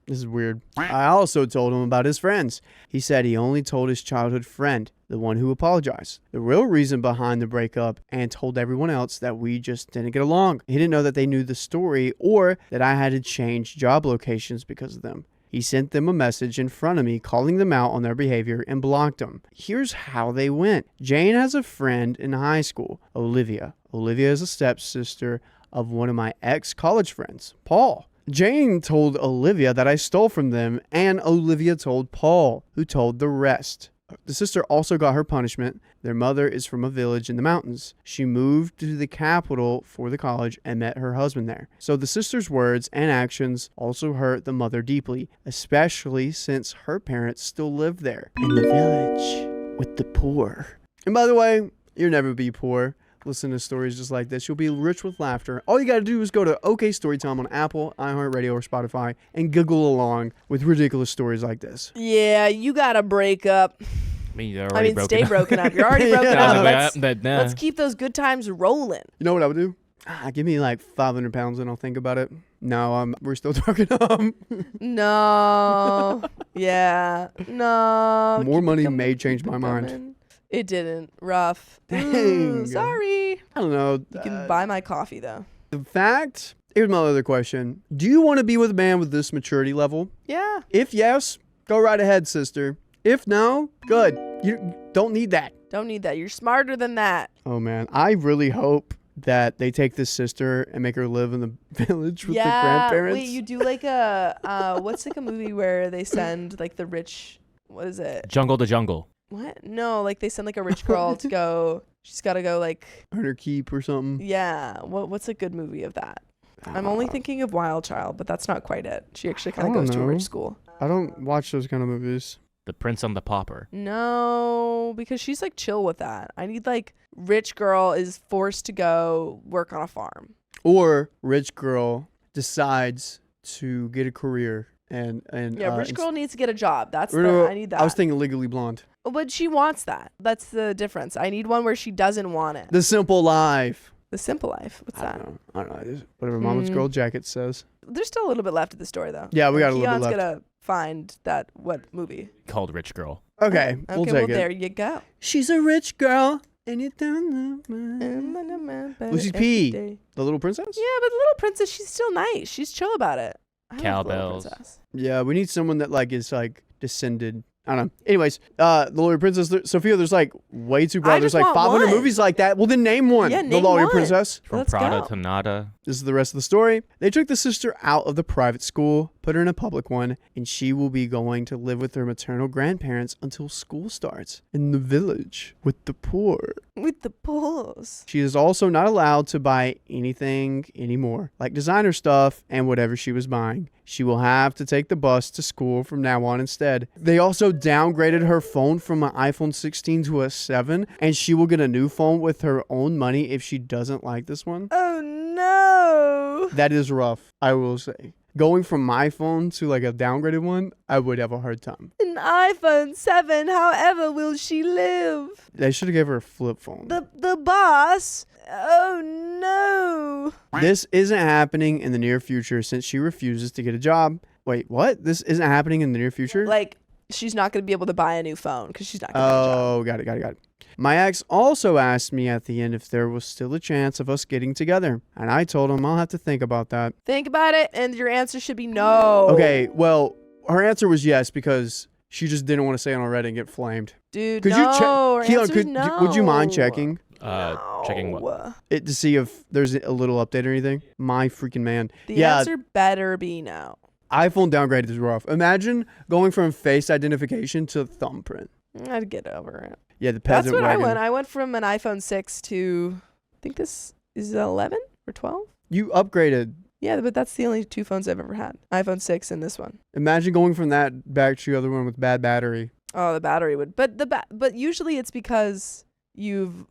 [SPEAKER 2] this is weird. I also told him about his friends. He said he only told his childhood friend, the one who apologized, the real reason behind the breakup, and told everyone else that we just didn't get along. He didn't know that they knew the story or that I had to change job locations because of them. He sent them a message in front of me calling them out on their behavior and blocked them. Here's how they went. Jane has a friend in high school, Olivia. Olivia is a stepsister of one of my ex-college friends, Paul. Jane told Olivia that I stole from them, and Olivia told Paul, who told the rest. The sister also got her punishment. Their mother is from a village in the mountains. She moved to the capital for the college and met her husband there. So the sister's words and actions also hurt the mother deeply, especially since her parents still live there in the village with the poor. And by the way, you'll never be poor. Listen to stories just like this. You'll be rich with laughter. All you got to do is go to OK Storytime on Apple, iHeartRadio, or Spotify and giggle along with ridiculous stories like this.
[SPEAKER 1] Yeah, you got to break up.
[SPEAKER 3] Stay
[SPEAKER 1] broken up. You're already broken up. Let's keep those good times rolling.
[SPEAKER 2] You know what I would do? Give me like 500 pounds and I'll think about it. No, we're still talking.
[SPEAKER 1] No. Yeah. No.
[SPEAKER 2] More money may change my mind.
[SPEAKER 1] It didn't. Rough.
[SPEAKER 2] Dang.
[SPEAKER 1] Ooh, sorry.
[SPEAKER 2] I don't know.
[SPEAKER 1] You can buy my coffee, though.
[SPEAKER 2] In fact, here's my other question. Do you want to be with a man with this maturity level?
[SPEAKER 1] Yeah.
[SPEAKER 2] If yes, go right ahead, sister. If no, good. You don't need that.
[SPEAKER 1] Don't need that. You're smarter than that.
[SPEAKER 2] Oh, man. I really hope that they take this sister and make her live in the village with the grandparents.
[SPEAKER 1] Wait, you do like a, what's like a movie where they send like the rich, what is it?
[SPEAKER 3] Jungle to Jungle.
[SPEAKER 1] What? No, like they send like a rich girl to go, she's got to go like.
[SPEAKER 2] Earn her keep or something.
[SPEAKER 1] Yeah. What's a good movie of that? I'm only thinking of Wild Child, but that's not quite it. She actually kind of goes to a rich school.
[SPEAKER 2] I don't watch those kind of movies.
[SPEAKER 3] The Prince on the Pauper.
[SPEAKER 1] No, because she's like chill with that. I need like rich girl is forced to go work on a farm.
[SPEAKER 2] Or rich girl decides to get a career and
[SPEAKER 1] rich girl needs to get a job. I need that.
[SPEAKER 2] I was thinking Legally Blonde.
[SPEAKER 1] But she wants that. That's the difference. I need one where she doesn't want it.
[SPEAKER 2] The Simple Life.
[SPEAKER 1] The Simple Life. What's that?
[SPEAKER 2] I don't know. Whatever Mama's Girl Jacket says.
[SPEAKER 1] There's still a little bit left of the story, though.
[SPEAKER 2] Yeah, we got a little bit left.
[SPEAKER 1] Keon's gonna find that what movie?
[SPEAKER 3] Called Rich Girl.
[SPEAKER 2] Okay, we'll take it.
[SPEAKER 1] There you go.
[SPEAKER 2] She's a rich girl, and you don't know. Lucy P, the Little Princess.
[SPEAKER 1] Yeah, but the Little Princess, she's still nice. She's chill about it.
[SPEAKER 3] Cowbells.
[SPEAKER 2] Yeah, we need someone that like is like descended. I don't know. Anyways, the Lawyer Princess, Sophia, there's like way too broad. There's like 500 movies like that. Well, then name one.
[SPEAKER 1] Yeah,
[SPEAKER 2] the Lawyer Princess.
[SPEAKER 3] From Prada to Nada.
[SPEAKER 2] This is the rest of the story. They took the sister out of the private school, put her in a public one, and she will be going to live with her maternal grandparents until school starts in the village with the poor.
[SPEAKER 1] With the poors.
[SPEAKER 2] She is also not allowed to buy anything anymore, like designer stuff and whatever she was buying. She will have to take the bus to school from now on instead. They also downgraded her phone from an iPhone 16 to a 7, and she will get a new phone with her own money if she doesn't like this one.
[SPEAKER 1] Oh no.
[SPEAKER 2] That is rough, I will say. Going from my phone to like a downgraded one, I would have a hard time.
[SPEAKER 1] An iPhone 7, however will she live?
[SPEAKER 2] They should have gave her a flip phone.
[SPEAKER 1] The boss? Oh no.
[SPEAKER 2] This isn't happening in the near future since she refuses to get a job. Wait, what? This isn't happening in the near future?
[SPEAKER 1] Like, she's not going to be able to buy a new phone because she's not going to have a job.
[SPEAKER 2] Oh, got it. My ex also asked me at the end if there was still a chance of us getting together. And I told him I'll have to think about that.
[SPEAKER 1] Think about it, and your answer should be no.
[SPEAKER 2] Okay, well, her answer was yes because she just didn't want to say it on Reddit and get flamed.
[SPEAKER 1] Dude,
[SPEAKER 2] Could
[SPEAKER 1] no.
[SPEAKER 2] you check?
[SPEAKER 1] Her
[SPEAKER 2] Keon,
[SPEAKER 1] answer's no.
[SPEAKER 2] would you mind checking
[SPEAKER 3] Checking what?
[SPEAKER 2] it to see if there's a little update or anything? My freaking man.
[SPEAKER 1] The answer better be no.
[SPEAKER 2] iPhone downgraded is rough. Imagine going from face identification to thumbprint.
[SPEAKER 1] I'd get over it.
[SPEAKER 2] Yeah, the
[SPEAKER 1] That's
[SPEAKER 2] peasant
[SPEAKER 1] what
[SPEAKER 2] wagon.
[SPEAKER 1] I went. I went from an iPhone 6 to, I think this is 11 or 12.
[SPEAKER 2] You upgraded.
[SPEAKER 1] Yeah, but that's the only two phones I've ever had. iPhone 6 and this one.
[SPEAKER 2] Imagine going from that back to the other one with bad battery.
[SPEAKER 1] Oh, the battery would. But but usually it's because you've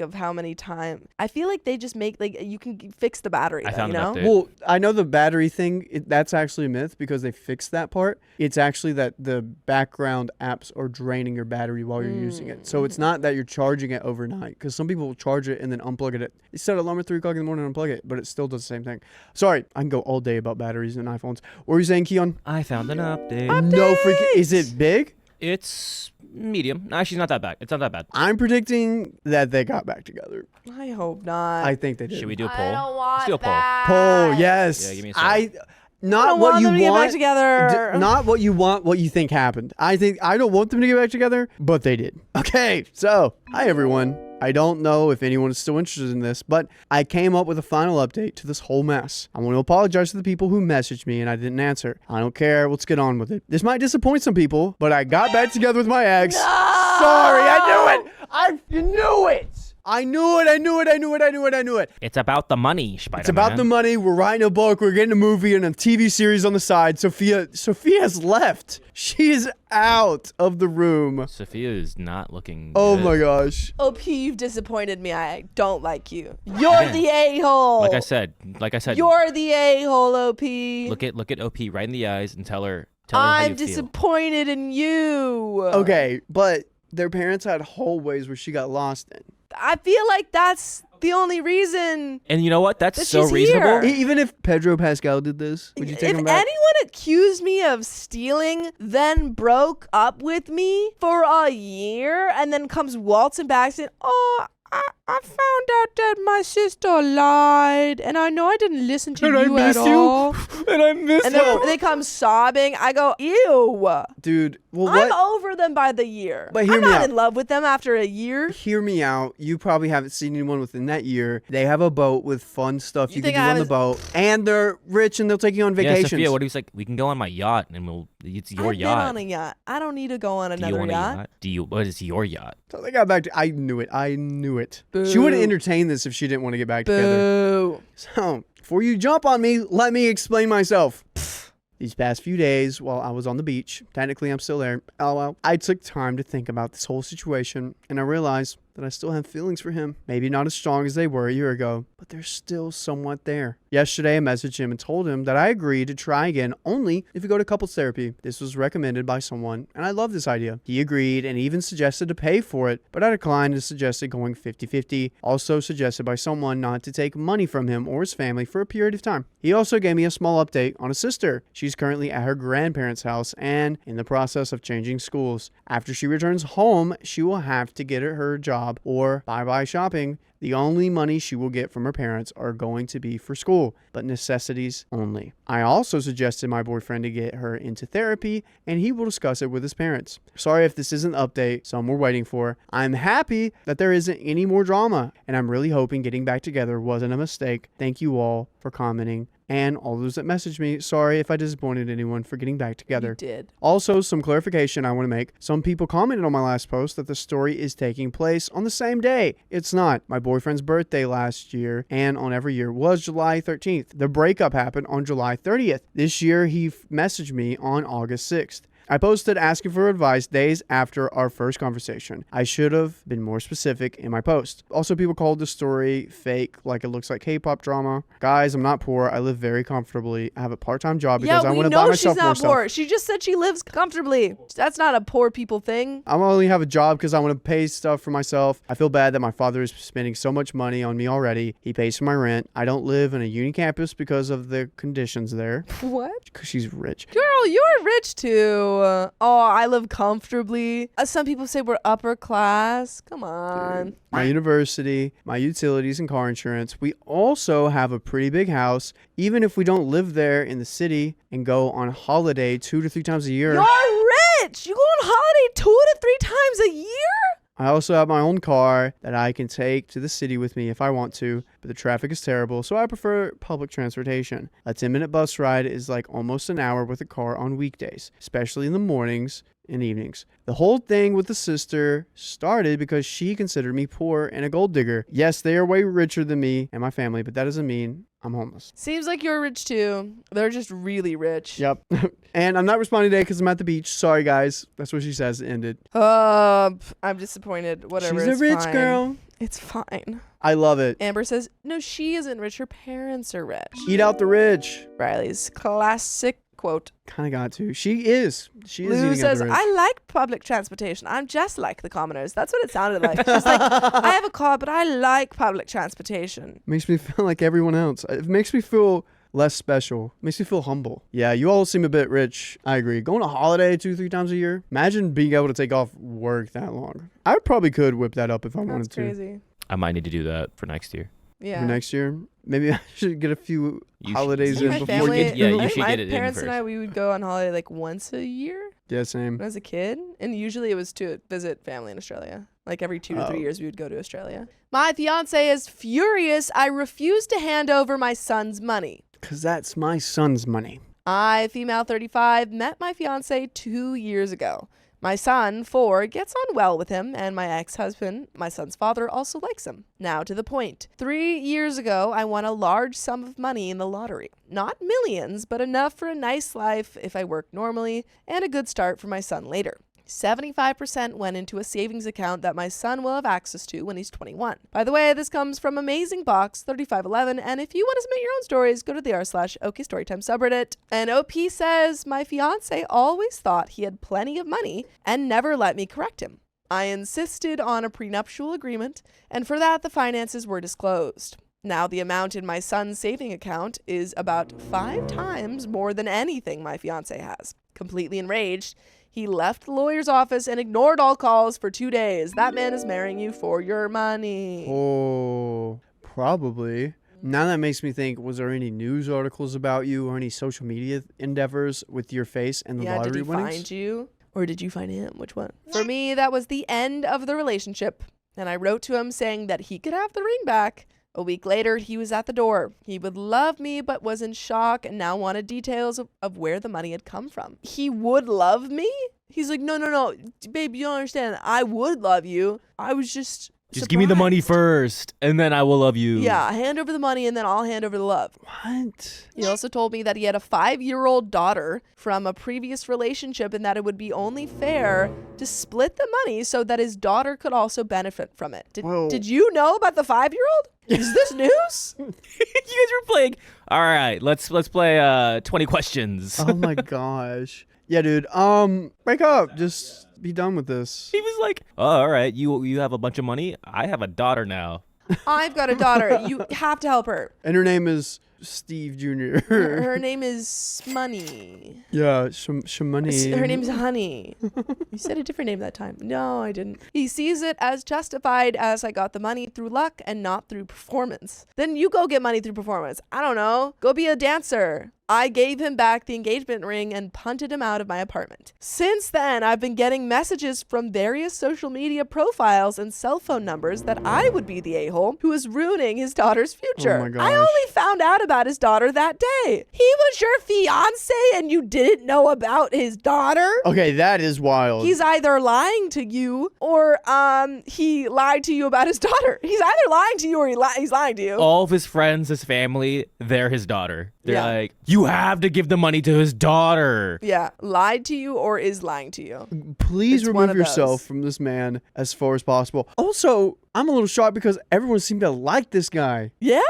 [SPEAKER 1] of how many times. I feel like they just make you can fix the battery.
[SPEAKER 3] I found
[SPEAKER 1] you
[SPEAKER 3] an
[SPEAKER 1] know?
[SPEAKER 3] update.
[SPEAKER 2] Well, I know the battery thing, that's actually a myth because they fixed that part. It's actually that the background apps are draining your battery while you're using it. So it's not that you're charging it overnight because some people will charge it and then unplug it. You set an alarm at 3 o'clock in the morning and unplug it, but it still does the same thing. Sorry, I can go all day about batteries and iPhones. What were you saying, Keon?
[SPEAKER 3] I found an update.
[SPEAKER 2] No freaking. Is it big?
[SPEAKER 3] It's medium. Actually, not that bad. It's not that bad.
[SPEAKER 2] I'm predicting that they got back together.
[SPEAKER 1] I hope not.
[SPEAKER 2] I think they did.
[SPEAKER 3] Should we do a poll?
[SPEAKER 1] I don't want
[SPEAKER 3] Let's do a poll.
[SPEAKER 1] that.
[SPEAKER 2] Poll, yes.
[SPEAKER 3] Yeah, give me a second.
[SPEAKER 2] Not
[SPEAKER 1] I don't
[SPEAKER 2] what
[SPEAKER 1] want
[SPEAKER 2] you
[SPEAKER 1] them to get back
[SPEAKER 2] want.
[SPEAKER 1] together.
[SPEAKER 2] Not what you want, what you think happened. I don't want them to get back together, but they did. Okay, so hi everyone. I don't know if anyone is still interested in this, but I came up with a final update to this whole mess. I want to apologize to the people who messaged me and I didn't answer. I don't care. Let's get on with it. This might disappoint some people, but I got back together with my ex.
[SPEAKER 1] No!
[SPEAKER 2] Sorry, I knew it. I knew it. I knew it.
[SPEAKER 3] It's about the money, Spider-Man.
[SPEAKER 2] It's about the money. We're writing a book. We're getting a movie and a TV series on the side. Sophia's left. She is out of the room.
[SPEAKER 3] Sophia is not looking
[SPEAKER 2] Oh
[SPEAKER 3] good.
[SPEAKER 2] my gosh.
[SPEAKER 1] OP, you've disappointed me. I don't like you. You're the a-hole.
[SPEAKER 3] Like I said.
[SPEAKER 1] You're the a-hole, OP.
[SPEAKER 3] Look at OP right in the eyes and tell her how
[SPEAKER 1] I'm
[SPEAKER 3] you feel.
[SPEAKER 1] disappointed in you.
[SPEAKER 2] Okay, but their parents had hallways where she got lost in.
[SPEAKER 1] I feel like that's the only reason.
[SPEAKER 3] And you know what? That's
[SPEAKER 1] That
[SPEAKER 3] so
[SPEAKER 1] she's
[SPEAKER 3] reasonable.
[SPEAKER 1] here.
[SPEAKER 2] Even if Pedro Pascal did this, would you take
[SPEAKER 1] If
[SPEAKER 2] him back?
[SPEAKER 1] anyone accused me of stealing, then broke up with me for a year, and then comes waltzing back saying, "Oh, I found out that my sister lied, and I know I didn't listen to you at all."
[SPEAKER 2] And I miss
[SPEAKER 1] And then they come sobbing. I go, "Ew."
[SPEAKER 2] Dude, well,
[SPEAKER 1] I'm
[SPEAKER 2] what?
[SPEAKER 1] over them by the year.
[SPEAKER 2] But hear
[SPEAKER 1] I'm
[SPEAKER 2] me
[SPEAKER 1] not
[SPEAKER 2] out.
[SPEAKER 1] in love with them after a year.
[SPEAKER 2] Hear me out. You probably haven't seen anyone within that year. They have a boat with fun stuff you can
[SPEAKER 1] think
[SPEAKER 2] do
[SPEAKER 1] I
[SPEAKER 2] on the
[SPEAKER 1] haven't-
[SPEAKER 2] boat. And they're rich and they'll take you on
[SPEAKER 3] Yeah,
[SPEAKER 2] vacations.
[SPEAKER 3] Sophia, what if he's like, we can go on my yacht and it's your
[SPEAKER 1] I've
[SPEAKER 3] yacht.
[SPEAKER 1] been on a yacht. I don't need to go on
[SPEAKER 3] Do you
[SPEAKER 1] another
[SPEAKER 3] want
[SPEAKER 1] yacht.
[SPEAKER 3] a yacht? What is your yacht?
[SPEAKER 2] So they got back to. I knew it. She
[SPEAKER 1] Boo.
[SPEAKER 2] wouldn't entertain this if she didn't want to get back together.
[SPEAKER 1] Boo.
[SPEAKER 2] So, before you jump on me, let me explain myself. These past few days while I was on the beach, technically I'm still there, LOL, I took time to think about this whole situation and I realized that I still have feelings for him. Maybe not as strong as they were a year ago, but they're still somewhat there. Yesterday, I messaged him and told him that I agreed to try again only if we go to couples therapy. This was recommended by someone, and I love this idea. He agreed and even suggested to pay for it, but I declined and suggested going 50-50. Also suggested by someone not to take money from him or his family for a period of time. He also gave me a small update on a sister. She's currently at her grandparents' house and in the process of changing schools. After she returns home, she will have to get her job or bye-bye shopping. The only money she will get from her parents are going to be for school, but necessities only. I also suggested my boyfriend to get her into therapy, and he will discuss it with his parents. Sorry if this isn't an update some were waiting for. I'm happy that there isn't any more drama, and I'm really hoping getting back together wasn't a mistake. Thank you all for commenting. And all those that messaged me, sorry if I disappointed anyone for getting back together.
[SPEAKER 1] You did.
[SPEAKER 2] Also, some clarification I want to make. Some people commented on my last post that the story is taking place on the same day. It's not. My boyfriend's birthday last year and on every year was July 13th. The breakup happened on July 30th. This year, he messaged me on August 6th. I posted asking for advice days after our first conversation. I should have been more specific in my post. Also, people called the story fake, like it looks like K-pop drama. Guys, I'm not poor. I live very comfortably. I have a part-time job because I want to buy myself more stuff.
[SPEAKER 1] Poor. She just said she lives comfortably. That's not a poor people thing.
[SPEAKER 2] I only have a job because I want to pay stuff for myself. I feel bad that my father is spending so much money on me already. He pays for my rent. I don't live in a uni campus because of the conditions there.
[SPEAKER 1] What?
[SPEAKER 2] Because she's rich.
[SPEAKER 1] Girl, you're rich too. Oh, I live comfortably. Some people say we're upper class. Come on.
[SPEAKER 2] Dude, my university, my utilities and car insurance. We also have a pretty big house. Even if we don't live there in the city and go on holiday 2 to 3 times a year.
[SPEAKER 1] You're rich. You go on holiday 2 to 3 times a year?
[SPEAKER 2] I also have my own car that I can take to the city with me if I want to, but the traffic is terrible, so I prefer public transportation. A 10-minute bus ride is like almost an hour with a car on weekdays, especially in the mornings and evenings. The whole thing with the sister started because she considered me poor and a gold digger. Yes, they are way richer than me and my family, but that doesn't mean I'm homeless.
[SPEAKER 1] Seems like you're rich too. They're just really rich.
[SPEAKER 2] Yep. And I'm not responding today because I'm at the beach. Sorry, guys. That's what she says. It ended.
[SPEAKER 1] I'm disappointed. Whatever.
[SPEAKER 2] She's a rich
[SPEAKER 1] fine.
[SPEAKER 2] girl.
[SPEAKER 1] It's fine.
[SPEAKER 2] I love it.
[SPEAKER 1] Amber says, no, she isn't rich. Her parents are rich.
[SPEAKER 2] Eat out the rich.
[SPEAKER 1] Riley's classic quote.
[SPEAKER 2] Kind of got to. She is. She is
[SPEAKER 1] Lou
[SPEAKER 2] eating
[SPEAKER 1] says,
[SPEAKER 2] out the rich.
[SPEAKER 1] I like public transportation. I'm just like the commoners. That's what it sounded like. She's like, I have a car, but I like public transportation.
[SPEAKER 2] Makes me feel like everyone else. It makes me feel less special. Makes me feel humble. Yeah, you all seem a bit rich. I agree. Going on a holiday 2-3 times a year. Imagine being able to take off work that long. I probably could whip that up if I wanted to.
[SPEAKER 1] That's crazy.
[SPEAKER 3] I might need to do that for next year.
[SPEAKER 1] Yeah.
[SPEAKER 2] For next year. Maybe I should get a few holidays in
[SPEAKER 1] My
[SPEAKER 2] before
[SPEAKER 1] family,
[SPEAKER 2] you
[SPEAKER 3] you
[SPEAKER 1] I think
[SPEAKER 3] should
[SPEAKER 1] my
[SPEAKER 3] get it in
[SPEAKER 1] parents and
[SPEAKER 3] first.
[SPEAKER 1] I, we would go on holiday like once a year
[SPEAKER 2] Yeah, same.
[SPEAKER 1] when I was a kid. And usually it was to visit family in Australia. Like every 2 to 3 years we would go to Australia. My fiance is furious. I refuse to hand over my son's money.
[SPEAKER 2] Because that's my son's money.
[SPEAKER 1] I, female 35, met my fiance 2 years ago. My son, 4, gets on well with him, and my ex-husband, my son's father, also likes him. Now to the point. 3 years ago, I won a large sum of money in the lottery. Not millions, but enough for a nice life if I work normally, and a good start for my son later. 75% went into a savings account that my son will have access to when he's 21. By the way, this comes from Amazing Box 3511, and if you want to submit your own stories, go to the r/OK Storytime subreddit. And OP says, my fiance always thought he had plenty of money and never let me correct him. I insisted on a prenuptial agreement, and for that the finances were disclosed. Now the amount in my son's saving account is about 5 times more than anything my fiance has. Completely enraged, he left the lawyer's office and ignored all calls for 2 days. That man is marrying you for your money.
[SPEAKER 2] Oh, probably. Now that makes me think, was there any news articles about you or any social media endeavors with your face and the lottery
[SPEAKER 1] did he
[SPEAKER 2] winnings?
[SPEAKER 1] find you? Or did you find him? Which one? For me, that was the end of the relationship. And I wrote to him saying that he could have the ring back. A week later, he was at the door. He would love me, but was in shock and now wanted details of where the money had come from. He would love me? He's like, no, babe, you don't understand. I would love you. I was just
[SPEAKER 3] give me the money
[SPEAKER 1] surprised.
[SPEAKER 3] first, and then I will love you.
[SPEAKER 1] Yeah, hand over the money and then I'll hand over the love.
[SPEAKER 2] What?
[SPEAKER 1] He also told me that he had a 5-year-old daughter from a previous relationship and that it would be only fair to split the money so that his daughter could also benefit from it. Did you know about the 5-year-old? Is this news?
[SPEAKER 3] You guys were playing. All right, let's play 20 questions.
[SPEAKER 2] Oh my gosh. Yeah, dude. Break up. Just be done with this.
[SPEAKER 3] He was like, oh, all right, you have a bunch of money. I have a daughter now.
[SPEAKER 1] I've got a daughter. You have to help her.
[SPEAKER 2] And her name is Steve Jr.
[SPEAKER 1] Her name is Money.
[SPEAKER 2] Yeah, Shamani.
[SPEAKER 1] Her name's Honey. You said a different name that time. No, I didn't. He sees it as justified as I got the money through luck and not through performance. Then you go get money through performance. I don't know. Go be a dancer. I gave him back the engagement ring and punted him out of my apartment. Since then, I've been getting messages from various social media profiles and cell phone numbers that I would be the a-hole who is ruining his daughter's future.
[SPEAKER 2] Oh my gosh.
[SPEAKER 1] I only found out about his daughter that day. He was your fiance and you didn't know about his daughter?
[SPEAKER 2] Okay, that is wild.
[SPEAKER 1] He's either lying to you or he lied to you about his daughter. He's either lying to you or he's lying to you.
[SPEAKER 3] All of his friends, his family, they're his daughter. They're
[SPEAKER 1] Yeah.
[SPEAKER 3] like, you You have to give the money to his daughter.
[SPEAKER 1] Yeah, lied to you or is lying to you.
[SPEAKER 2] Please
[SPEAKER 1] It's one
[SPEAKER 2] remove
[SPEAKER 1] of
[SPEAKER 2] yourself
[SPEAKER 1] those.
[SPEAKER 2] from this man as far as possible. Also, I'm a little shocked because everyone seemed to like this guy.
[SPEAKER 1] Yeah.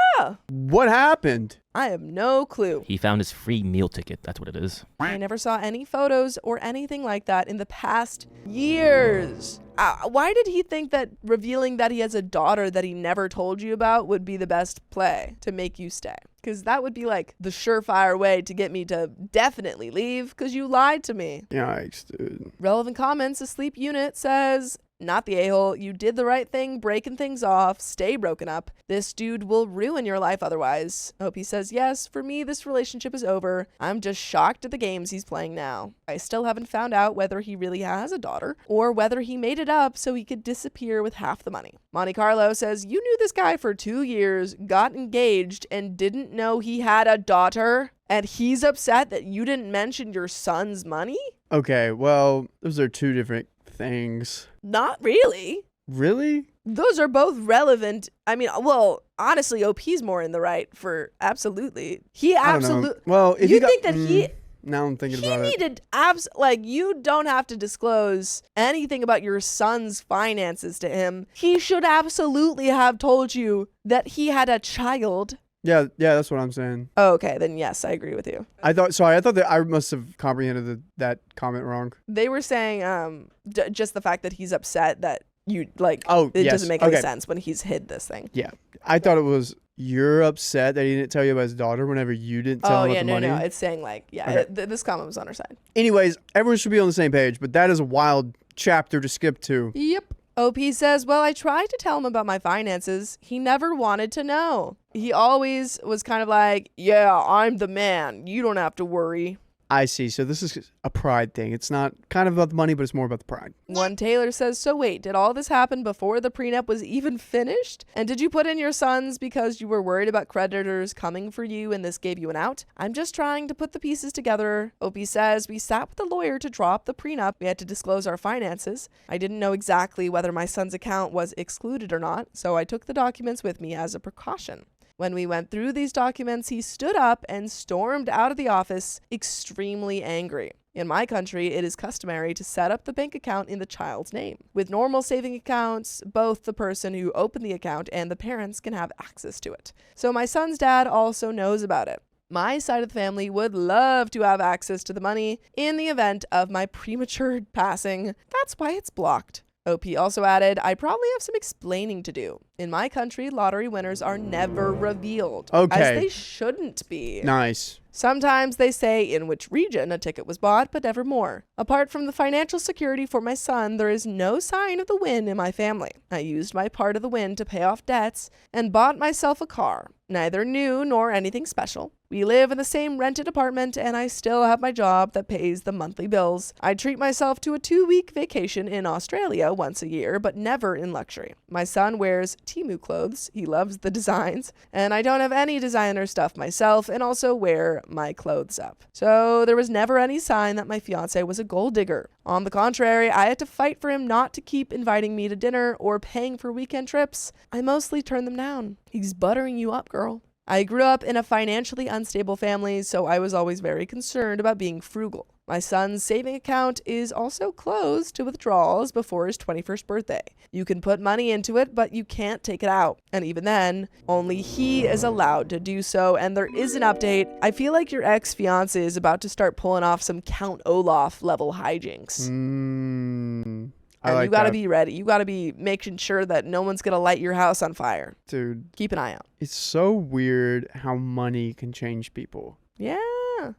[SPEAKER 2] What happened?
[SPEAKER 1] I have no clue.
[SPEAKER 3] He found his free meal ticket. That's what it is.
[SPEAKER 1] I never saw any photos or anything like that in the past years. Why did he think that revealing that he has a daughter that he never told you about would be the best play to make you stay? Because that would be like the surefire way to get me to definitely leave because you lied to me.
[SPEAKER 2] Yikes, dude.
[SPEAKER 1] Relevant comments, a sleep unit says, not the a-hole. You did the right thing, breaking things off. Stay broken up. This dude will ruin your life otherwise. Hope he says, yes, for me, this relationship is over. I'm just shocked at the games he's playing now. I still haven't found out whether he really has a daughter or whether he made it up so he could disappear with half the money. Monte Carlo says, you knew this guy for 2 years, got engaged, and didn't know he had a daughter? And he's upset that you didn't mention your son's money?
[SPEAKER 2] Okay, well, those are two different things.
[SPEAKER 1] Not really.
[SPEAKER 2] Really?
[SPEAKER 1] Those are both relevant. I mean, well, honestly, OP's more in the right for absolutely. He absolutely.
[SPEAKER 2] Well, if
[SPEAKER 1] you
[SPEAKER 2] you got,
[SPEAKER 1] think that he
[SPEAKER 2] now I'm thinking about it.
[SPEAKER 1] needed like you don't have to disclose anything about your son's finances to him. He should absolutely have told you that he had a child.
[SPEAKER 2] Yeah, that's what I'm saying.
[SPEAKER 1] Oh, okay, then yes, I agree with you.
[SPEAKER 2] I thought that I must have comprehended that comment wrong.
[SPEAKER 1] They were saying just the fact that he's upset that you like.
[SPEAKER 2] Oh,
[SPEAKER 1] it
[SPEAKER 2] yes.
[SPEAKER 1] doesn't make any sense when he's hid this thing.
[SPEAKER 2] Yeah, I thought it was you're upset that he didn't tell you about his daughter whenever you didn't tell him about the money.
[SPEAKER 1] No, it's saying like
[SPEAKER 2] Okay.
[SPEAKER 1] This comment was on our side.
[SPEAKER 2] Anyways, everyone should be on the same page, but that is a wild chapter to skip to.
[SPEAKER 1] Yep. OP says, well, I tried to tell him about my finances. He never wanted to know. He always was kind of like, yeah, I'm the man. You don't have to worry.
[SPEAKER 2] I see. So this is a pride thing. It's not kind of about the money, but it's more about the pride.
[SPEAKER 1] One Taylor says, so wait, did all this happen before the prenup was even finished? And did you put in your sons because you were worried about creditors coming for you and this gave you an out? I'm just trying to put the pieces together. OP says, we sat with the lawyer to drop the prenup. We had to disclose our finances. I didn't know exactly whether my son's account was excluded or not, so I took the documents with me as a precaution. When we went through these documents, he stood up and stormed out of the office, extremely angry. In my country, it is customary to set up the bank account in the child's name. With normal saving accounts, both the person who opened the account and the parents can have access to it. So my son's dad also knows about it. My side of the family would love to have access to the money in the event of my premature passing. That's why it's blocked. OP also added, I probably have some explaining to do. In my country, lottery winners are never revealed.
[SPEAKER 2] Okay.
[SPEAKER 1] As they shouldn't be.
[SPEAKER 2] Nice.
[SPEAKER 1] Sometimes they say in which region a ticket was bought, but never more. Apart from the financial security for my son, there is no sign of the win in my family. I used my part of the win to pay off debts and bought myself a car. Neither new nor anything special. We live in the same rented apartment and I still have my job that pays the monthly bills. I treat myself to a 2-week vacation in Australia once a year, but never in luxury. My son wears Temu clothes. He loves the designs. And I don't have any designer stuff myself and also wear my clothes up. So there was never any sign that my fiance was a gold digger. On the contrary, I had to fight for him not to keep inviting me to dinner or paying for weekend trips. I mostly turned them down. He's buttering you up, girl. I grew up in a financially unstable family, so I was always very concerned about being frugal. My son's saving account is also closed to withdrawals before his 21st birthday. You can put money into it, but you can't take it out. And even then, only he is allowed to do so, and there is an update. I feel like your ex-fiancé is about to start pulling off some Count Olaf level hijinks.
[SPEAKER 2] I like
[SPEAKER 1] you gotta
[SPEAKER 2] that.
[SPEAKER 1] be ready. You gotta be making sure that no one's gonna light your house on fire.
[SPEAKER 2] Dude,
[SPEAKER 1] Keep an eye out.
[SPEAKER 2] it's so weird how money can change people.
[SPEAKER 1] Yeah.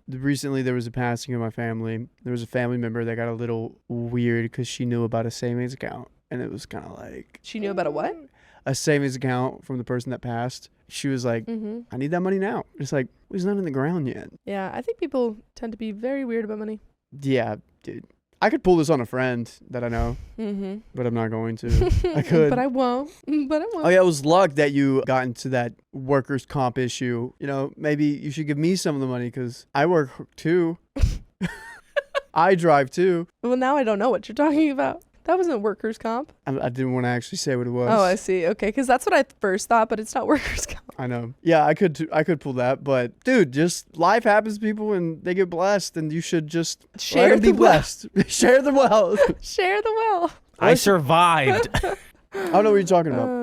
[SPEAKER 2] Recently, there was a passing of my family. There was a family member that got a little weird because she knew about a savings account. And it was kind of like...
[SPEAKER 1] She knew about a what?
[SPEAKER 2] A savings account from the person that passed. She was like, I need that money now. It's like, it's not in the ground yet.
[SPEAKER 1] Yeah, I think people tend to be very weird about money.
[SPEAKER 2] Yeah, dude. I could pull this on a friend that I know, but I'm not going to. I could.
[SPEAKER 1] But I won't.
[SPEAKER 2] Oh, yeah, it was luck that you got into that workers' comp issue. You know, maybe you should give me some of the money because I work too. I drive too.
[SPEAKER 1] Well, now I don't know what you're talking about. That wasn't workers' comp.
[SPEAKER 2] I didn't want to actually say what it was.
[SPEAKER 1] Oh, I see. Okay, because that's what I first thought, but it's not workers' comp.
[SPEAKER 2] I know. Yeah, I could pull that, but dude, just life happens to people and they get blessed, and you should just
[SPEAKER 1] Share
[SPEAKER 2] let them be
[SPEAKER 1] the
[SPEAKER 2] blessed. Share the wealth.
[SPEAKER 1] Share the wealth.
[SPEAKER 3] I survived.
[SPEAKER 2] I don't know what you're talking about.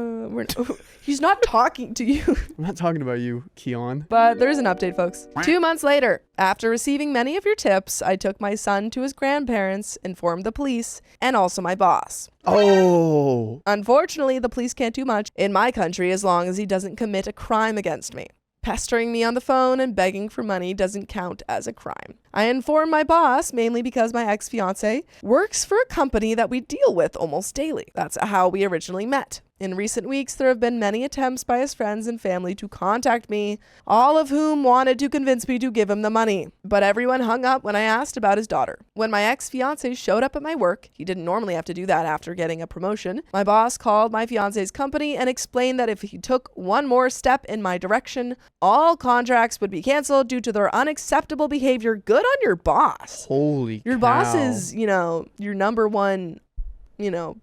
[SPEAKER 1] He's not talking to you.
[SPEAKER 2] I'm not talking about you, Keon.
[SPEAKER 1] But there's an update, folks. 2 months later, after receiving many of your tips, I took my son to his grandparents, informed the police, and also my boss.
[SPEAKER 2] Oh.
[SPEAKER 1] Unfortunately, the police can't do much in my country as long as he doesn't commit a crime against me. Pestering me on the phone and begging for money doesn't count as a crime. I informed my boss, mainly because my ex-fiancé works for a company that we deal with almost daily. That's how we originally met. In recent weeks, there have been many attempts by his friends and family to contact me, all of whom wanted to convince me to give him the money. But everyone hung up when I asked about his daughter. When my ex-fiancé showed up at my work, he didn't normally have to do that after getting a promotion, my boss called my fiancé's company and explained that if he took one more step in my direction, all contracts would be canceled due to their unacceptable behavior. Good on your boss.
[SPEAKER 2] Holy
[SPEAKER 1] Your
[SPEAKER 2] cow.
[SPEAKER 1] boss is, your number one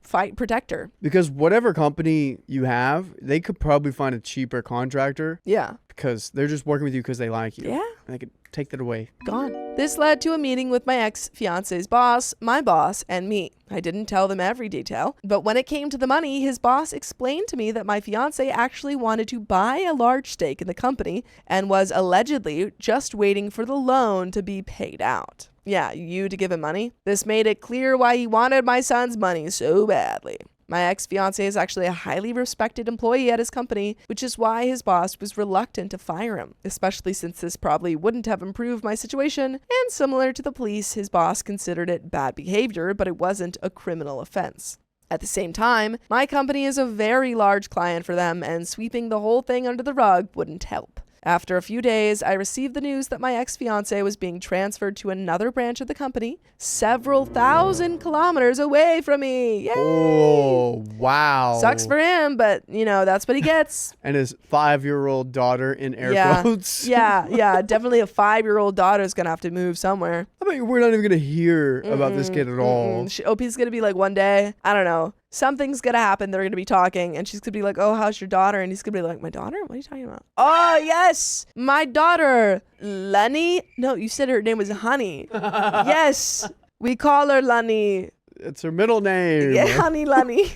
[SPEAKER 1] fight protector.
[SPEAKER 2] Because whatever company you have, they could probably find a cheaper contractor
[SPEAKER 1] Yeah.
[SPEAKER 2] because they're just working with you because they like you.
[SPEAKER 1] Yeah.
[SPEAKER 2] And they could take that away.
[SPEAKER 1] Gone. This led to a meeting with my ex-fiance's boss, my boss, and me. I didn't tell them every detail, but when it came to the money, his boss explained to me that my fiancé actually wanted to buy a large stake in the company and was allegedly just waiting for the loan to be paid out. Yeah, you to give him money? This made it clear why he wanted my son's money so badly. My ex-fiancé is actually a highly respected employee at his company, which is why his boss was reluctant to fire him, especially since this probably wouldn't have improved my situation, and similar to the police, his boss considered it bad behavior, but it wasn't a criminal offense. At the same time, my company is a very large client for them, and sweeping the whole thing under the rug wouldn't help. After a few days, I received the news that my ex-fiancé was being transferred to another branch of the company, several thousand kilometers away from me. Yay!
[SPEAKER 2] Oh, wow.
[SPEAKER 1] Sucks for him, but, that's what he gets.
[SPEAKER 2] And his 5-year-old daughter in air quotes.
[SPEAKER 1] Yeah. Definitely a 5-year-old daughter is going to have to move somewhere.
[SPEAKER 2] I mean, we're not even going to hear about this kid at all.
[SPEAKER 1] OP's going to be like one day, I don't know, something's going to happen. They're going to be talking and she's going to be like, oh, how's your daughter? And he's going to be like, my daughter? What are you talking about? Oh, yes, my daughter, Lenny. No, you said her name was Honey. Yes, we call her Lenny.
[SPEAKER 2] It's her middle name.
[SPEAKER 1] Yeah, Honey Lenny.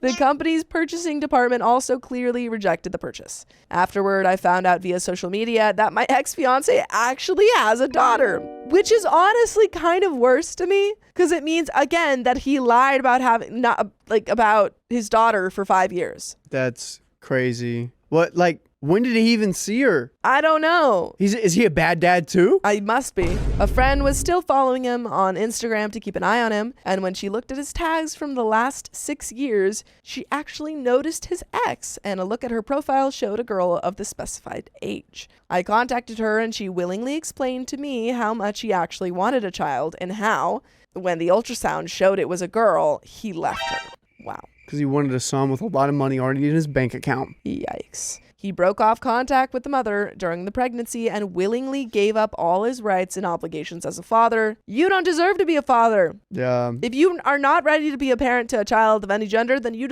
[SPEAKER 1] The company's purchasing department also clearly rejected the purchase. Afterward, I found out via social media that my ex-fiancé actually has a daughter, which is honestly kind of worse to me because it means, again, that he lied about about his daughter for 5 years.
[SPEAKER 2] That's crazy. When did he even see her?
[SPEAKER 1] I don't know.
[SPEAKER 2] Is he a bad dad too?
[SPEAKER 1] I must be. A friend was still following him on Instagram to keep an eye on him, and when she looked at his tags from the last 6 years, she actually noticed his ex, and a look at her profile showed a girl of the specified age. I contacted her, and she willingly explained to me how much he actually wanted a child, and how, when the ultrasound showed it was a girl, he left her. Wow.
[SPEAKER 2] Because he wanted a son with a lot of money already in his bank account.
[SPEAKER 1] Yikes. He broke off contact with the mother during the pregnancy and willingly gave up all his rights and obligations as a father. You don't deserve to be a father.
[SPEAKER 2] Yeah.
[SPEAKER 1] If you are not ready to be a parent to a child of any gender, then you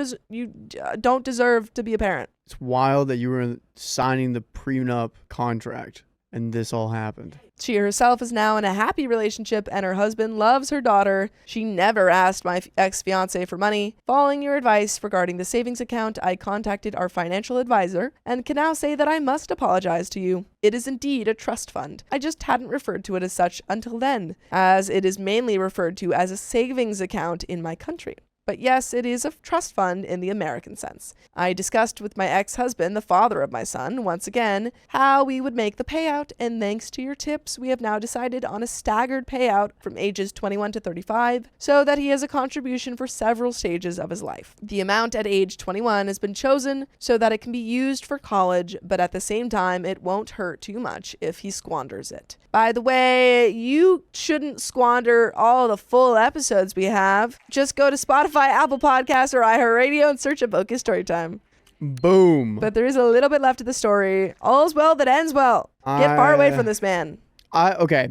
[SPEAKER 1] don't deserve to be a parent.
[SPEAKER 2] It's wild that you were signing the prenup contract and this all happened.
[SPEAKER 1] She herself is now in a happy relationship and her husband loves her daughter. She never asked my ex-fiancé for money. Following your advice regarding the savings account, I contacted our financial advisor and can now say that I must apologize to you. It is indeed a trust fund. I just hadn't referred to it as such until then, as it is mainly referred to as a savings account in my country. But yes, it is a trust fund in the American sense. I discussed with my ex-husband, the father of my son, once again, how we would make the payout, and thanks to your tips, we have now decided on a staggered payout from ages 21 to 35, so that he has a contribution for several stages of his life. The amount at age 21 has been chosen so that it can be used for college, but at the same time, it won't hurt too much if he squanders it. By the way, you shouldn't squander all the full episodes we have. Just go to Spotify, Apple Podcasts, or iHeartRadio and search a book is Storytime.
[SPEAKER 2] Boom.
[SPEAKER 1] But there is a little bit left of the story. All's well that ends well. Get far away from this man.
[SPEAKER 2] Okay.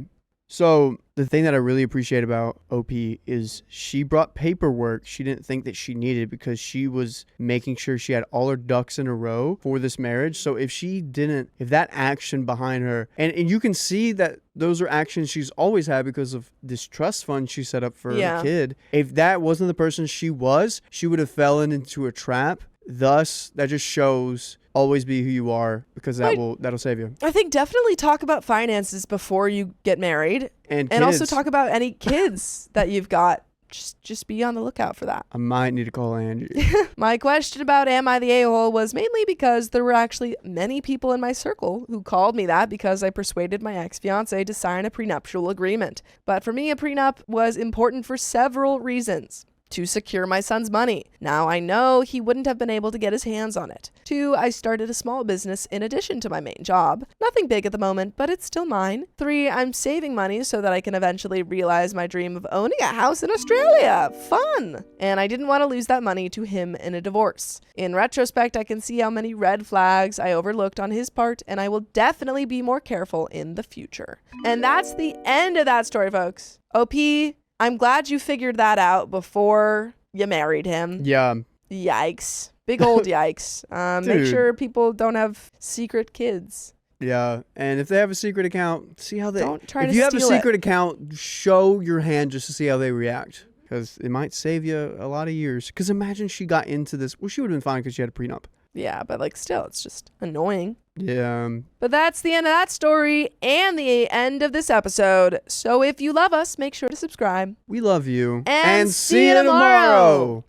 [SPEAKER 2] So the thing that I really appreciate about OP is she brought paperwork she didn't think that she needed because she was making sure she had all her ducks in a row for this marriage. So if that action behind her, and you can see that those are actions she's always had because of this trust fund she set up for the kid. If that wasn't the person she was, she would have fallen into a trap. Thus, that just shows always be who you are, because that'll save you.
[SPEAKER 1] I think definitely talk about finances before you get married, and also talk about any kids that you've got. Just be on the lookout for that.
[SPEAKER 2] I might need to call Angie.
[SPEAKER 1] My question about am I the a-hole was mainly because there were actually many people in my circle who called me that because I persuaded my ex-fiancé to sign a prenuptial agreement. But for me, a prenup was important for several reasons. To secure my son's money. Now I know he wouldn't have been able to get his hands on it. 2, I started a small business in addition to my main job. Nothing big at the moment, but it's still mine. 3, I'm saving money so that I can eventually realize my dream of owning a house in Australia. Fun! And I didn't want to lose that money to him in a divorce. In retrospect, I can see how many red flags I overlooked on his part, and I will definitely be more careful in the future. And that's the end of that story, folks. OP, I'm glad you figured that out before you married him.
[SPEAKER 2] Yeah.
[SPEAKER 1] Yikes. Big old yikes. Make sure people don't have secret kids.
[SPEAKER 2] Yeah. And if they have a secret account, see how they...
[SPEAKER 1] Don't try to
[SPEAKER 2] If you have a
[SPEAKER 1] steal it.
[SPEAKER 2] secret account, show your hand just to see how they react. Because it might save you a lot of years. Because imagine she got into this. Well, she would have been fine because she had a prenup.
[SPEAKER 1] Yeah, but like still, it's just annoying.
[SPEAKER 2] Yeah.
[SPEAKER 1] But that's the end of that story and the end of this episode. So if you love us, make sure to subscribe.
[SPEAKER 2] We love you.
[SPEAKER 1] And see you tomorrow.